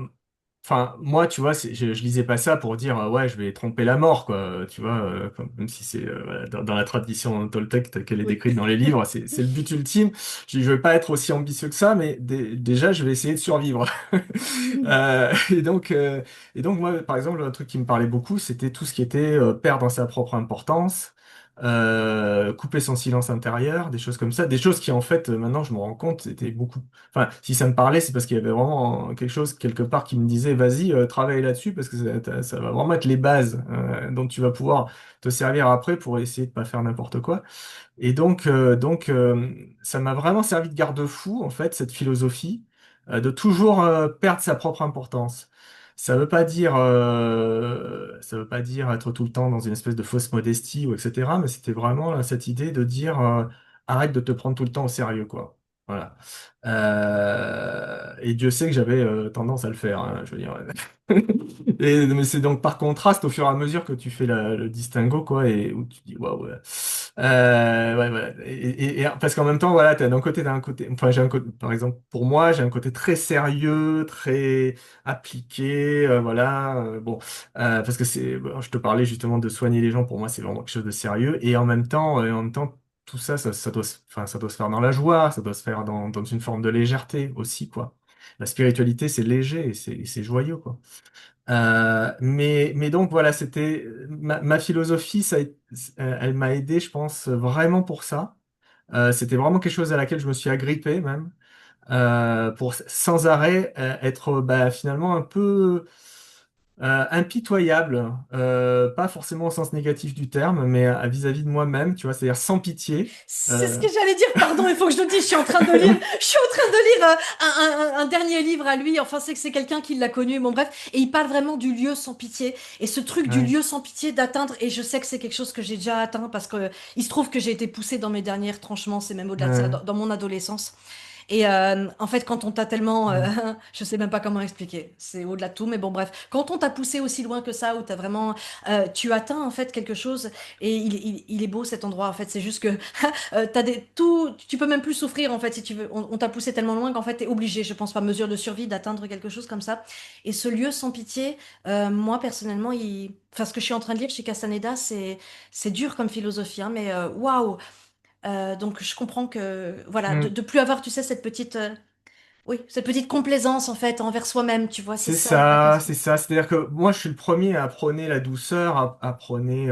enfin, moi, tu vois, je lisais pas ça pour dire, ouais, je vais tromper la mort, quoi. Tu vois, même si c'est voilà, dans la tradition toltèque telle qu'elle est Oui. décrite dans les livres, c'est le but ultime. Je vais pas être aussi ambitieux que ça, mais déjà, je vais essayer de survivre. Euh, et donc, euh, et donc, moi, par exemple, un truc qui me parlait beaucoup, c'était tout ce qui était perdre sa propre importance. Couper son silence intérieur, des choses comme ça, des choses qui en fait maintenant je me rends compte étaient beaucoup. Enfin, si ça me parlait, c'est parce qu'il y avait vraiment quelque chose quelque part qui me disait, vas-y, travaille là-dessus parce que ça va vraiment être les bases dont tu vas pouvoir te servir après pour essayer de pas faire n'importe quoi. Et ça m'a vraiment servi de garde-fou, en fait, cette philosophie, de toujours perdre sa propre importance. Ça veut pas dire être tout le temps dans une espèce de fausse modestie ou etc. Mais c'était vraiment là, cette idée de dire arrête de te prendre tout le temps au sérieux, quoi. Voilà. Et Dieu sait que j'avais tendance à le faire, hein, je veux dire. Mais c'est donc par contraste au fur et à mesure que tu fais le distinguo, quoi, et où tu dis waouh. Ouais, voilà. Parce qu'en même temps, voilà, t'as un côté, enfin, j'ai un côté, par exemple, pour moi, j'ai un côté très sérieux, très appliqué, voilà, bon, parce que bon, je te parlais justement de soigner les gens, pour moi, c'est vraiment quelque chose de sérieux, et en même temps, tout ça, ça doit enfin, ça doit se faire dans la joie, ça doit se faire dans une forme de légèreté aussi, quoi. La spiritualité, c'est léger et c'est joyeux, quoi. Mais donc voilà, c'était ma philosophie, elle m'a aidé, je pense, vraiment pour ça. C'était vraiment quelque chose à laquelle je me suis agrippé même, pour sans arrêt être bah, finalement un peu impitoyable, pas forcément au sens négatif du terme, mais vis-à-vis de moi-même, tu vois, c'est-à-dire sans pitié. C'est ce Euh, que j'allais dire, pardon, il faut que je le dise, je suis en train de lire un dernier livre à lui, enfin c'est que c'est quelqu'un qui l'a connu, bon bref, et il parle vraiment du lieu sans pitié, et ce truc du ouais, lieu sans pitié d'atteindre, et je sais que c'est quelque chose que j'ai déjà atteint, parce que il se trouve que j'ai été poussée dans mes derniers tranchements, c'est même au-delà de ça, ouais, dans mon adolescence. Et en fait, quand on t'a tellement, ouais. je sais même pas comment expliquer, c'est au-delà de tout, mais bon, bref, quand on t'a poussé aussi loin que ça, où t'as vraiment, tu atteins en fait quelque chose, et il est beau cet endroit. En fait, c'est juste que tu peux même plus souffrir en fait si tu veux. On t'a poussé tellement loin qu'en fait t'es obligé, je pense, par mesure de survie, d'atteindre quelque chose comme ça. Et ce lieu sans pitié, moi personnellement, enfin, ce que je suis en train de lire chez Castaneda, c'est dur comme philosophie, hein, mais waouh. Donc je comprends que voilà, Mm. de plus avoir, tu sais, oui, cette petite complaisance en fait envers soi-même, tu vois, c'est C'est ça la ça, question. c'est ça. C'est-à-dire que moi, je suis le premier à prôner la douceur, à prôner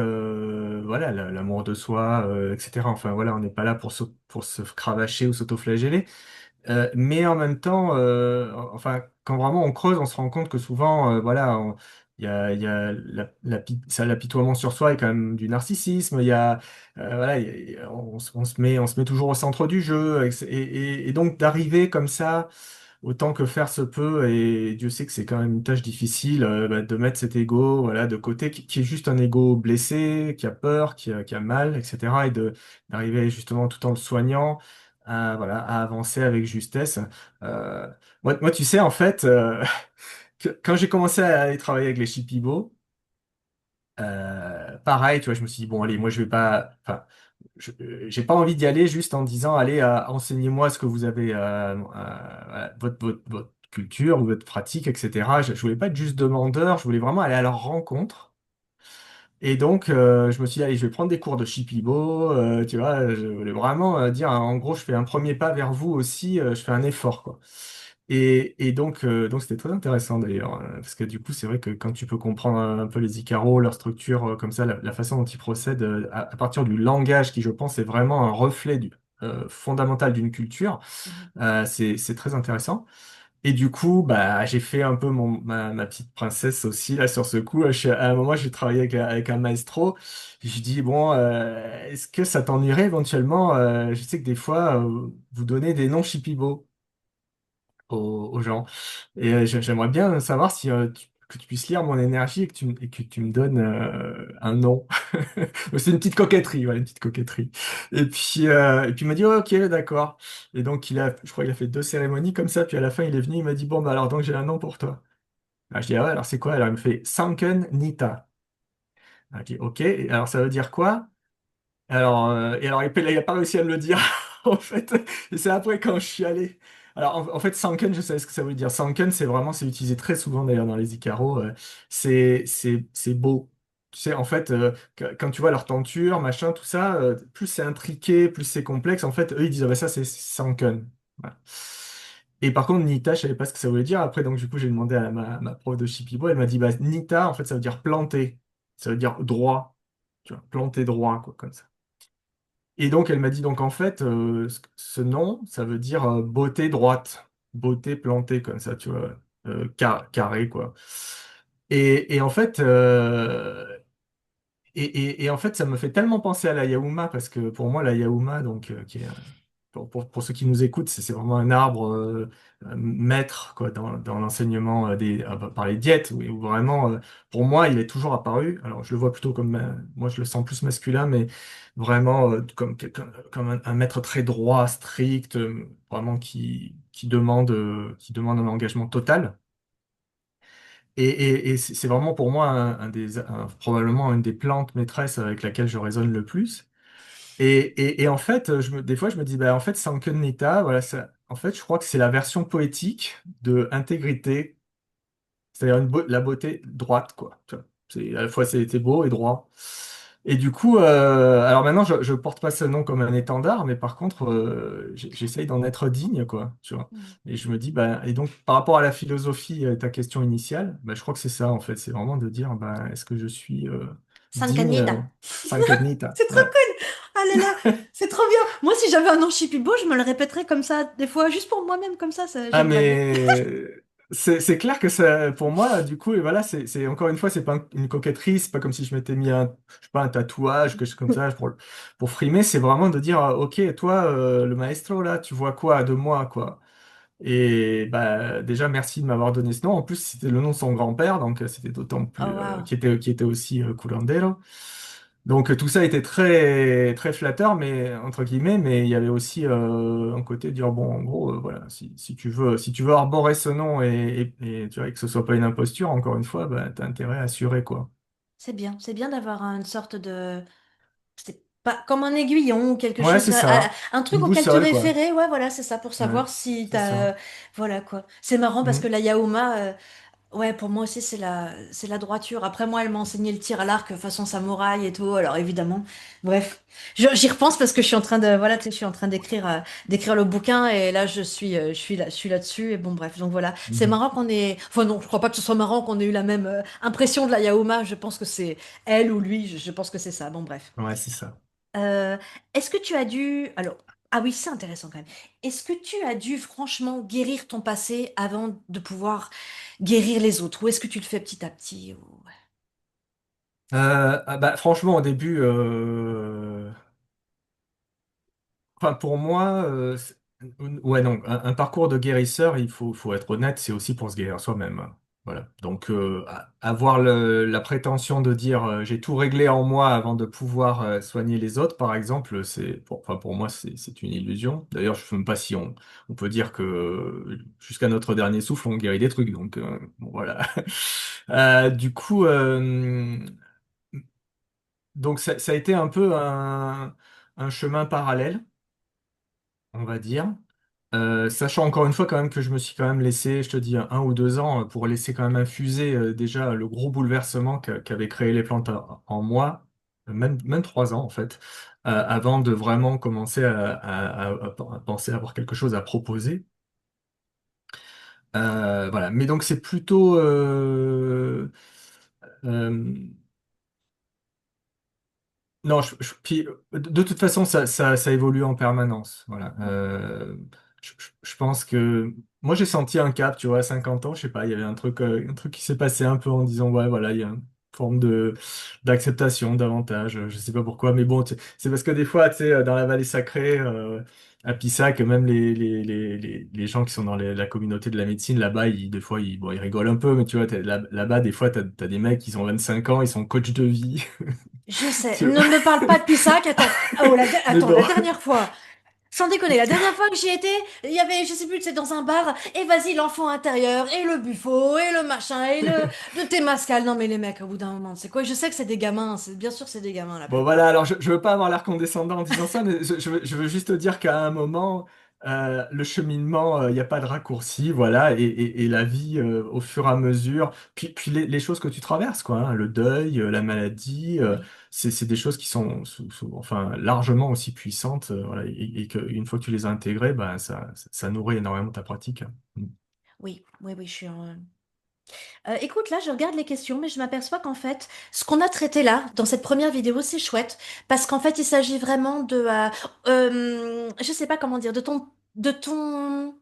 voilà, l'amour de soi, etc. Enfin voilà, on n'est pas là pour se cravacher ou s'autoflageller. Mais en même temps, enfin, quand vraiment on creuse, on se rend compte que souvent, voilà, il y a l'apitoiement sur soi est quand même du narcissisme. Il y a, voilà, on se met toujours au centre du jeu, et donc d'arriver comme ça autant que faire se peut, et Dieu sait que c'est quand même une tâche difficile, bah, de mettre cet ego, voilà, de côté, qui est juste un ego blessé, qui a peur, qui a mal, etc. Et d'arriver justement tout en le soignant, voilà, à avancer avec justesse. Euh, tu sais, en fait, quand j'ai commencé à aller travailler avec les Shipibo, pareil, tu vois, je me suis dit, bon, allez, moi, je vais pas, enfin, j'ai pas envie d'y aller juste en disant, allez, enseignez-moi ce que vous avez, voilà, votre culture ou votre pratique, etc. Je voulais pas être juste demandeur, je voulais vraiment aller à leur rencontre. Et donc, je me suis dit, allez, je vais prendre des cours de Shipibo, tu vois, je voulais vraiment dire, en gros, je fais un premier pas vers vous aussi, je fais un effort, quoi. Donc c'était très intéressant d'ailleurs, parce que du coup, c'est vrai que quand tu peux comprendre un peu les Icaros, leur structure, comme ça, la façon dont ils procèdent, à partir du langage, qui je pense est vraiment un reflet fondamental d'une culture, Mhm. c'est très intéressant. Et du coup, bah, j'ai fait un peu ma petite princesse aussi là sur ce coup. À un moment, j'ai travaillé avec un maestro. Je dis bon, est-ce que ça t'ennuierait éventuellement? Je sais que des fois, vous donnez des noms shipibo aux gens. Et j'aimerais bien savoir si que tu puisses lire mon énergie et que tu me donnes un nom. C'est une petite coquetterie, voilà, une petite coquetterie. Et puis il m'a dit, oh, ok, d'accord. Et donc, je crois qu'il a fait 2 cérémonies comme ça, puis à la fin, il est venu, il m'a dit, bon, bah alors, donc j'ai un nom pour toi. Ah, je dis, ah ouais, alors c'est quoi? Alors, il me fait Sanken Nita. Ah, je dis, ok, et alors ça veut dire quoi? Alors, il a pas réussi à me le dire, en fait. Et c'est après quand je suis allé. Alors, en fait, Sanken, je savais ce que ça veut dire. Sanken, c'est utilisé très souvent d'ailleurs dans les Icaros. C'est beau. Tu sais, en fait, quand tu vois leur tenture, machin, tout ça, plus c'est intriqué, plus c'est complexe. En fait, eux, ils disent, ah bah ça, c'est Sanken. Voilà. Et par contre, Nita, je savais pas ce que ça voulait dire. Après, donc, du coup, j'ai demandé à ma prof de Shipibo. Elle m'a dit, bah, Nita, en fait, ça veut dire planter. Ça veut dire droit. Tu vois, planter droit, quoi, comme ça. Et donc, elle m'a dit, donc en fait, ce nom, ça veut dire beauté droite, beauté plantée, comme ça, tu vois, carré, quoi. Et en fait, et en fait, ça me fait tellement penser à la Yaouma, parce que pour moi, la Yaouma, donc, pour ceux qui nous écoutent, c'est vraiment un arbre maître quoi, dans l'enseignement par les diètes, où vraiment, pour moi, il est toujours apparu. Alors, je le vois plutôt comme, moi, je le sens plus masculin, mais vraiment comme quelqu'un, comme un maître très droit, strict, vraiment qui demande un engagement total. Et c'est vraiment pour moi probablement une des plantes maîtresses avec laquelle je résonne le plus. Et en fait, des fois, je me dis, bah, en fait, Sankenita, voilà, en fait, je crois que c'est la version poétique de intégrité, c'est-à-dire la beauté droite, quoi. Tu vois. À la fois, c'était beau et droit. Et du coup, alors maintenant, je porte pas ce nom comme un étendard, mais par contre, j'essaye d'en être digne, quoi. Tu vois. Mm. Et je me dis, bah, et donc, par rapport à la philosophie, ta question initiale, bah, je crois que c'est ça, en fait. C'est vraiment de dire, bah, est-ce que je suis digne, Sankanida. Sankenita? C'est trop Ouais. cool. Ah là là, c'est trop bien. Moi, si j'avais un nom Shipibo, je me le répéterais comme ça, des fois, juste pour moi-même, comme ça, Ah j'aimerais bien. mais c'est clair que ça pour moi du coup et voilà c'est encore une fois c'est pas une coquetterie, c'est pas comme si je m'étais mis je sais pas un tatouage quelque chose comme ça pour frimer, c'est vraiment de dire OK, toi le maestro là tu vois quoi de moi quoi. Et bah déjà merci de m'avoir donné ce nom, en plus c'était le nom de son grand-père donc c'était d'autant Oh, plus waouh. qui était aussi curandero. Donc tout ça était très très flatteur, mais entre guillemets, mais il y avait aussi un côté de dire bon, en gros, voilà, si tu veux arborer ce nom et tu vois et que ce soit pas une imposture, encore une fois, bah t'as intérêt à assurer quoi. C'est bien d'avoir une sorte de... C'est pas comme un aiguillon ou quelque Ouais, chose, c'est ça, un truc une auquel te boussole quoi. référer, ouais, voilà, c'est ça, pour Ouais, savoir si c'est ça. t'as... voilà, quoi. C'est marrant parce que Mm. la Yaouma, ouais, pour moi aussi, c'est la droiture. Après, moi, elle m'a enseigné le tir à l'arc façon samouraï et tout. Alors, évidemment, bref, j'y repense parce que je suis en train de, voilà, tu sais, je suis en train d'écrire le bouquin et là, je suis là-dessus et bon, bref. Donc voilà, c'est Mhm. marrant qu'on ait, enfin non, je crois pas que ce soit marrant qu'on ait eu la même impression de la Yaouma. Je pense que c'est elle ou lui. Je pense que c'est ça. Bon, bref. Ouais, c'est ça. Euh, est-ce que tu as dû, alors, ah oui, c'est intéressant quand même. Est-ce que tu as dû franchement guérir ton passé avant de pouvoir guérir les autres? Ou est-ce que tu le fais petit à petit Ah bah franchement au début enfin, pour moi, ouais, non, un parcours de guérisseur, faut être honnête, c'est aussi pour se guérir soi-même. Voilà. Donc, avoir la prétention de dire j'ai tout réglé en moi avant de pouvoir soigner les autres, par exemple, enfin, pour moi, c'est une illusion. D'ailleurs, je ne sais même pas si on peut dire que jusqu'à notre dernier souffle, on guérit des trucs. Donc, bon, voilà. Du coup, donc ça a été un peu un chemin parallèle, on va dire. Sachant encore une fois quand même que je me suis quand même laissé, je te dis, 1 ou 2 ans pour laisser quand même infuser déjà le gros bouleversement qu'avaient créé les plantes en moi, même 3 ans en fait, avant de vraiment commencer à penser avoir quelque chose à proposer. Voilà. Mais donc c'est plutôt euh, non, puis, de toute façon, ça évolue en permanence. Voilà. Je pense que moi, j'ai senti un cap, tu vois, à 50 ans, je sais pas, il y avait un truc qui s'est passé un peu en disant, ouais, voilà, il y a une forme d'acceptation davantage, je sais pas pourquoi, mais bon, c'est parce que des fois, tu sais, dans la vallée sacrée, à Pisa, que même les gens qui sont dans la communauté de la médecine, là-bas, des fois, bon, ils rigolent un peu, mais tu vois, là-bas, des fois, t'as des mecs, ils ont 25 ans, ils sont coach de vie. Je sais. Tu vois. Ne me parle pas de Pissac. Attends. Oh, Mais attends, bon. la dernière fois. Sans déconner, la dernière fois que j'y étais, il y avait, je sais plus, c'est dans un bar, et vas-y, l'enfant intérieur, et le buffo, et le machin, et le témascal. Non, mais les mecs, au bout d'un moment, c'est quoi? Je sais que c'est des gamins, bien sûr, c'est des gamins, la Bon, plupart. voilà, alors je veux pas avoir l'air condescendant en disant ça, mais je veux juste te dire qu'à un moment, le cheminement, il n'y a pas de raccourci, voilà, et la vie, au fur et à mesure, puis les choses que tu traverses, quoi, hein, le deuil, la maladie, Oui, c'est des choses qui sont enfin, largement aussi puissantes, voilà, et qu'une fois que tu les as intégrées, ben, ça nourrit énormément ta pratique, hein. oui, oui, oui, je suis en... écoute, là, je regarde les questions, mais je m'aperçois qu'en fait, ce qu'on a traité là, dans cette première vidéo, c'est chouette, parce qu'en fait, il s'agit vraiment je sais pas comment dire, de ton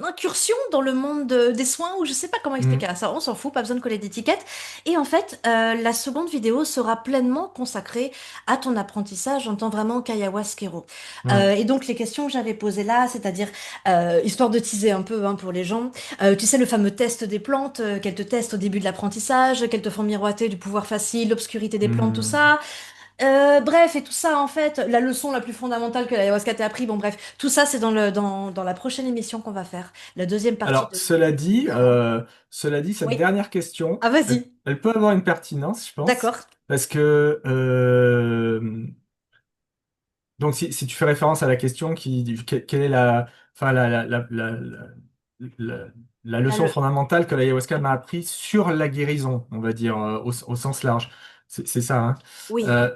incursion dans le monde des soins, ou je sais pas comment expliquer Mm, ça, on s'en fout, pas besoin de coller d'étiquette. Et en fait, la seconde vidéo sera pleinement consacrée à ton apprentissage en tant vraiment qu'ayahuasquero. mm, Et donc les questions que j'avais posées là, c'est-à-dire, histoire de teaser un peu hein, pour les gens, tu sais le fameux test des plantes qu'elles te testent au début de l'apprentissage, qu'elles te font miroiter du pouvoir facile, l'obscurité des plantes, tout mm. ça. Bref, et tout ça, en fait, la leçon la plus fondamentale que l'ayahuasca t'a appris, bon, bref, tout ça, c'est dans la prochaine émission qu'on va faire, la deuxième partie Alors, du programme. cela dit, cette Oui. dernière question, Ah, vas-y. elle peut avoir une pertinence, je pense, D'accord. parce que donc si tu fais référence à la question quelle est enfin la, la Là, leçon fondamentale que l'ayahuasca m'a appris sur la guérison, on va dire au sens large, c'est ça, hein. oui, Euh,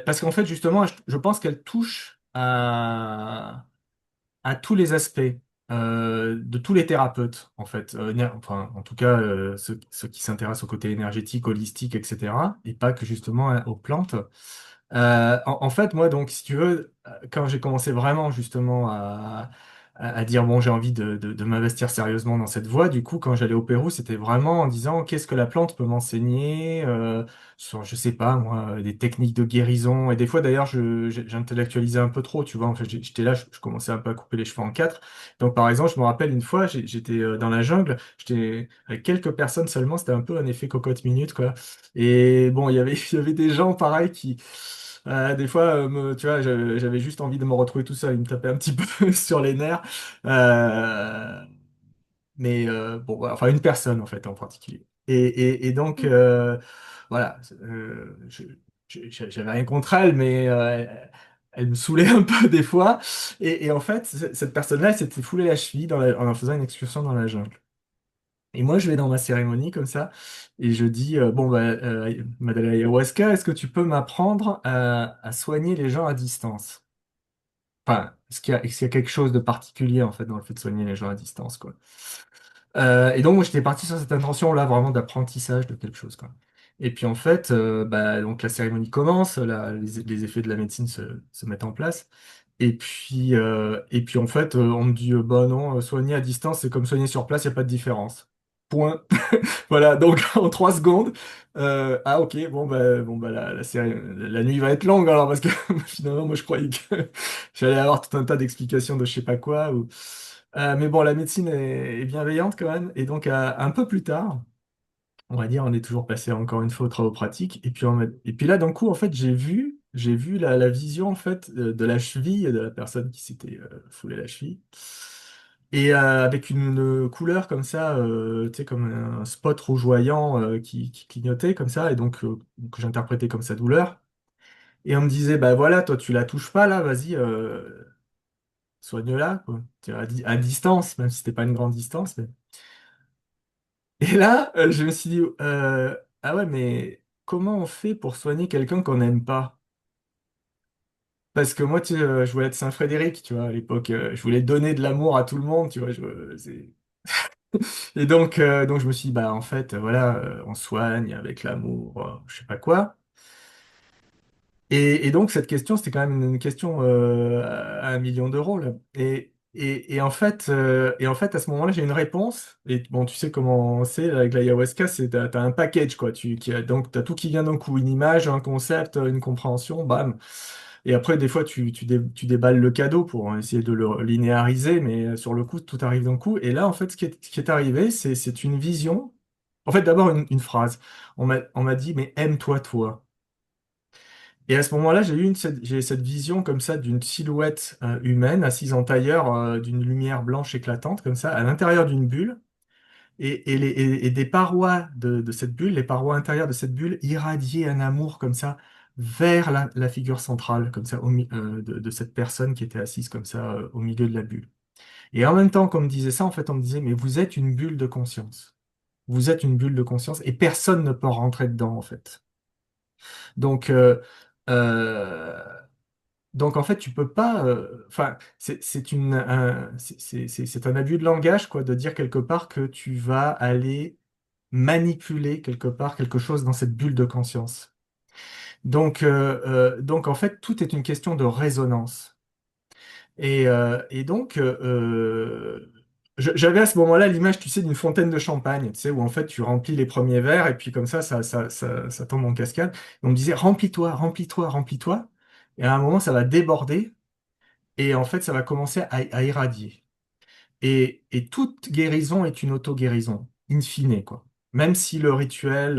Parce qu'en fait, justement, je pense qu'elle touche à tous les aspects de tous les thérapeutes, en fait. Enfin, en tout cas, ceux qui s'intéressent au côté énergétique, holistique, etc., et pas que justement hein, aux plantes. En fait, moi, donc, si tu veux, quand j'ai commencé vraiment justement à dire, bon, j'ai envie de m'investir sérieusement dans cette voie, du coup, quand j'allais au Pérou, c'était vraiment en disant, qu'est-ce que la plante peut m'enseigner sur, je sais pas, moi, des techniques de guérison. Et des fois, d'ailleurs, j'intellectualisais un peu trop, tu vois. En fait, j'étais là, je commençais un peu à couper les cheveux en quatre. Donc, par exemple, je me rappelle une fois, j'étais dans la jungle, j'étais avec quelques personnes seulement, c'était un peu un effet cocotte minute, quoi. Et bon, il y avait des gens pareils qui, des fois, tu vois, j'avais juste envie de me retrouver tout seul. Ils me tapaient un petit peu sur les nerfs. Euh, mais bon, voilà, enfin, une personne, en fait, en particulier. Et donc, voilà, j'avais rien contre elle, mais elle me saoulait un peu des fois. Et en fait, cette personne-là, elle s'était foulée la cheville en faisant une excursion dans la jungle. Et moi, je vais dans ma cérémonie comme ça, et je dis, bon, bah, Madame Ayahuasca, est-ce que tu peux m'apprendre à soigner les gens à distance? Enfin, est-ce qu'il y a quelque chose de particulier, en fait, dans le fait de soigner les gens à distance, quoi? Et donc, moi, j'étais parti sur cette intention-là, vraiment d'apprentissage de quelque chose, quoi. Et puis, en fait, bah, donc, la cérémonie commence, les effets de la médecine se mettent en place. Et puis en fait, on me dit, bah non, soigner à distance, c'est comme soigner sur place, il n'y a pas de différence. Point. Voilà, donc en 3 secondes, ah ok, bon bah la nuit va être longue alors parce que finalement moi je croyais que j'allais avoir tout un tas d'explications de je sais pas quoi. Mais bon, la médecine est bienveillante quand même, et donc un peu plus tard, on va dire, on est toujours passé encore une fois aux travaux pratiques, et puis là d'un coup en fait j'ai vu la vision en fait de la cheville de la personne qui s'était foulée la cheville. Et avec une couleur comme ça, tu sais, comme un spot rougeoyant qui clignotait comme ça, et donc que j'interprétais comme sa douleur. Et on me disait, bah voilà, toi tu la touches pas là, vas-y, soigne-la, quoi. Tu vois, à distance, même si c'était pas une grande distance. Et là, je me suis dit, ah ouais, mais comment on fait pour soigner quelqu'un qu'on n'aime pas? Parce que moi, tu sais, je voulais être Saint-Frédéric, tu vois, à l'époque, je voulais donner de l'amour à tout le monde, tu vois, et donc je me suis dit, bah en fait, voilà, on soigne avec l'amour, je sais pas quoi. Et donc cette question, c'était quand même une question à 1 million d'euros, là. Et en fait, à ce moment-là, j'ai une réponse. Et bon, tu sais comment c'est avec l'ayahuasca, t'as un package, quoi. Donc, t'as tout qui vient d'un coup, une image, un concept, une compréhension, bam. Et après, des fois, tu déballes le cadeau pour essayer de le linéariser, mais sur le coup, tout arrive d'un coup. Et là, en fait, ce qui est arrivé, c'est une vision. En fait, d'abord, une phrase. On m'a dit, mais aime-toi, toi. Et à ce moment-là, j'ai cette vision comme ça d'une silhouette humaine assise en tailleur, d'une lumière blanche éclatante, comme ça, à l'intérieur d'une bulle. Et des parois de cette bulle, les parois intérieures de cette bulle, irradiaient un amour comme ça vers la figure centrale, comme ça, de cette personne qui était assise comme ça au milieu de la bulle. Et en même temps qu'on me disait ça, en fait, on me disait, mais vous êtes une bulle de conscience. Vous êtes une bulle de conscience et personne ne peut rentrer dedans, en fait. Donc, euh, donc en fait, tu peux pas. Enfin, c'est un abus de langage, quoi, de dire quelque part que tu vas aller manipuler quelque part quelque chose dans cette bulle de conscience. Donc en fait, tout est une question de résonance. Et donc, j'avais à ce moment-là l'image, tu sais, d'une fontaine de champagne, tu sais, où en fait tu remplis les premiers verres et puis comme ça tombe en cascade. Et on me disait, remplis-toi, remplis-toi, remplis-toi. Et à un moment, ça va déborder et en fait, ça va commencer à irradier. Et toute guérison est une auto-guérison, in fine, quoi. Même si le rituel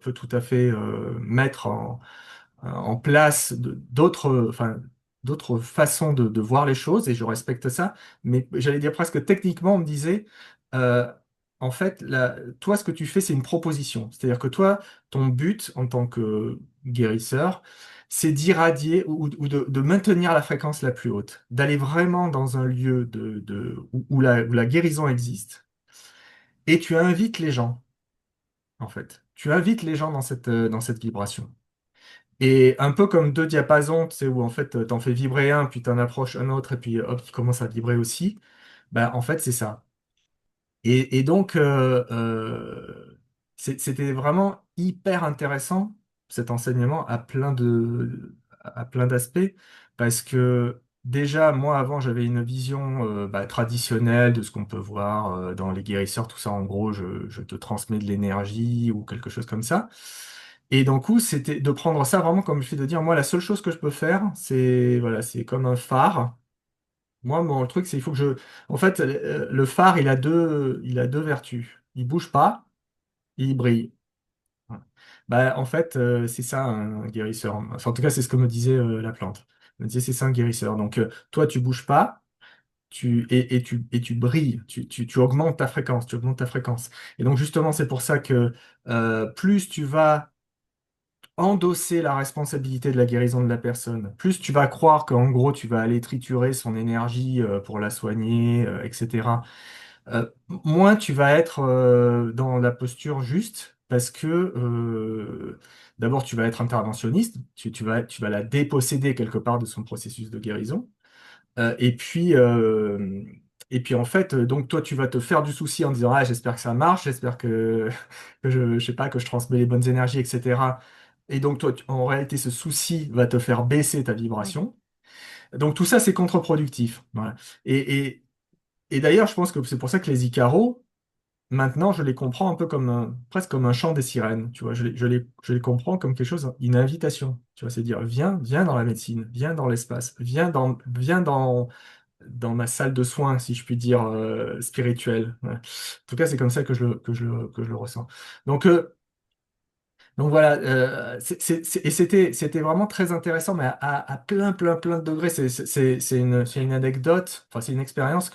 peut tout à fait mettre en place d'autres façons de voir les choses, et je respecte ça, mais j'allais dire presque techniquement, on me disait, euh, en fait, toi, ce que tu fais, c'est une proposition. C'est-à-dire que toi, ton but en tant que guérisseur, c'est d'irradier ou de maintenir la fréquence la plus haute, d'aller vraiment dans un lieu où la guérison existe, et tu invites les gens, en fait. Tu invites les gens dans cette vibration. Et un peu comme deux diapasons, tu sais, où en fait, t'en fais vibrer un, puis t'en approches un autre, et puis hop, il commence à vibrer aussi. Bah, en fait, c'est ça. Et donc, c'était vraiment hyper intéressant, cet enseignement, à plein d'aspects, parce que déjà, moi, avant, j'avais une vision traditionnelle de ce qu'on peut voir dans les guérisseurs, tout ça, en gros, je te transmets de l'énergie ou quelque chose comme ça. Et d'un coup, c'était de prendre ça vraiment comme le fait de dire, moi, la seule chose que je peux faire, c'est voilà, c'est comme un phare. Moi, le truc, c'est il faut que je. En fait, le phare, il a deux vertus. Il bouge pas, et il brille. Voilà. Bah, en fait, c'est ça un guérisseur. Enfin, en tout cas, c'est ce que me disait la plante. Elle me disait, c'est ça un guérisseur. Donc, toi, tu bouges pas, et tu brilles, tu augmentes ta fréquence, tu augmentes ta fréquence. Et donc, justement, c'est pour ça que plus tu vas endosser la responsabilité de la guérison de la personne, plus tu vas croire qu'en gros tu vas aller triturer son énergie pour la soigner, etc., moins tu vas être dans la posture juste parce que d'abord tu vas être interventionniste, tu vas la déposséder quelque part de son processus de guérison. Euh, et puis, euh, et puis en fait, donc toi, tu vas te faire du souci en disant, ah, j'espère que ça marche, j'espère que je sais pas, que je transmets les bonnes énergies, etc. Et donc toi, en réalité, ce souci va te faire baisser ta Oui. vibration. Donc tout ça, c'est contre-productif. Voilà. Et d'ailleurs, je pense que c'est pour ça que les Icaros, maintenant, je les comprends un peu presque comme un chant des sirènes. Tu vois, je les comprends comme quelque chose, une invitation. Tu vois, c'est dire, viens dans la médecine, viens dans l'espace, viens dans ma salle de soins, si je puis dire, spirituelle. Ouais. En tout cas, c'est comme ça que je le ressens. Donc, donc voilà, et c'était vraiment très intéressant, mais à plein, plein, plein de degrés. C'est une anecdote, enfin, c'est une expérience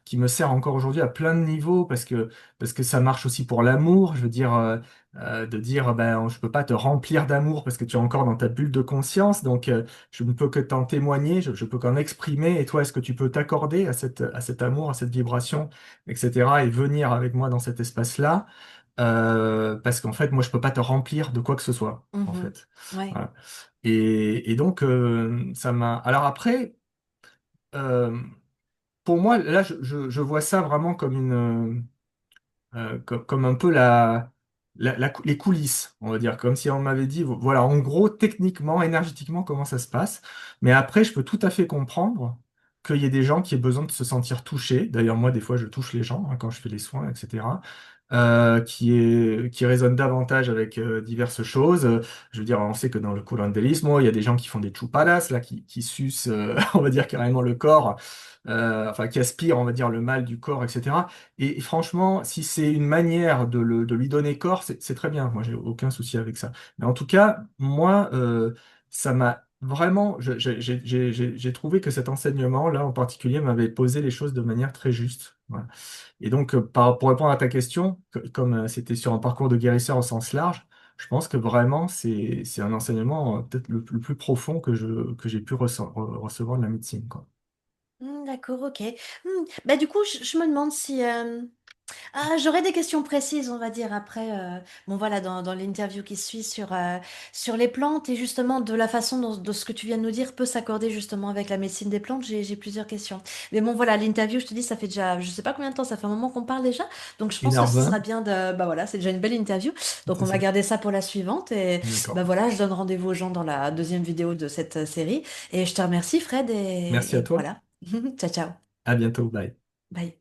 qui me sert encore aujourd'hui à plein de niveaux, parce que ça marche aussi pour l'amour. Je veux dire, de dire, ben, je peux pas te remplir d'amour parce que tu es encore dans ta bulle de conscience, donc je ne peux que t'en témoigner, je peux qu'en exprimer, et toi, est-ce que tu peux t'accorder à cet amour, à cette vibration, etc., et venir avec moi dans cet espace-là? Parce qu'en fait, moi, je peux pas te remplir de quoi que ce soit, en Mhm. fait. Ouais. Voilà. Et donc, ça m'a. Alors après, euh, pour moi, là, je vois ça vraiment comme comme un peu les coulisses, on va dire, comme si on m'avait dit, voilà, en gros, techniquement, énergétiquement, comment ça se passe. Mais après, je peux tout à fait comprendre qu'il y ait des gens qui aient besoin de se sentir touchés. D'ailleurs, moi, des fois, je touche les gens hein, quand je fais les soins, etc. qui résonne davantage avec diverses choses. Je veux dire, on sait que dans le curanderismo, il y a des gens qui font des chupadas, là, qui sucent, on va dire carrément le corps, enfin qui aspirent, on va dire, le mal du corps, etc. Et franchement, si c'est une manière de lui donner corps, c'est très bien. Moi, j'ai aucun souci avec ça. Mais en tout cas, moi, ça m'a vraiment, j'ai trouvé que cet enseignement-là en particulier m'avait posé les choses de manière très juste. Voilà. Et donc, pour répondre à ta question, comme c'était sur un parcours de guérisseur au sens large, je pense que vraiment, c'est un enseignement peut-être le plus profond que j'ai pu recevoir de la médecine, quoi. D'accord, ok. Bah, du coup, je me demande si, j'aurais des questions précises, on va dire, après, bon voilà, dans l'interview qui suit sur les plantes et justement de la façon dont de ce que tu viens de nous dire peut s'accorder justement avec la médecine des plantes, j'ai plusieurs questions. Mais bon voilà, l'interview, je te dis, ça fait déjà, je sais pas combien de temps, ça fait un moment qu'on parle déjà, donc je Une pense que heure ce sera vingt, bien bah voilà, c'est déjà une belle interview, donc c'est on va ça. garder ça pour la suivante et D'accord. bah voilà, je donne rendez-vous aux gens dans la deuxième vidéo de cette série et je te remercie Fred Merci à et toi. voilà. Ciao, ciao. À bientôt. Bye. Bye.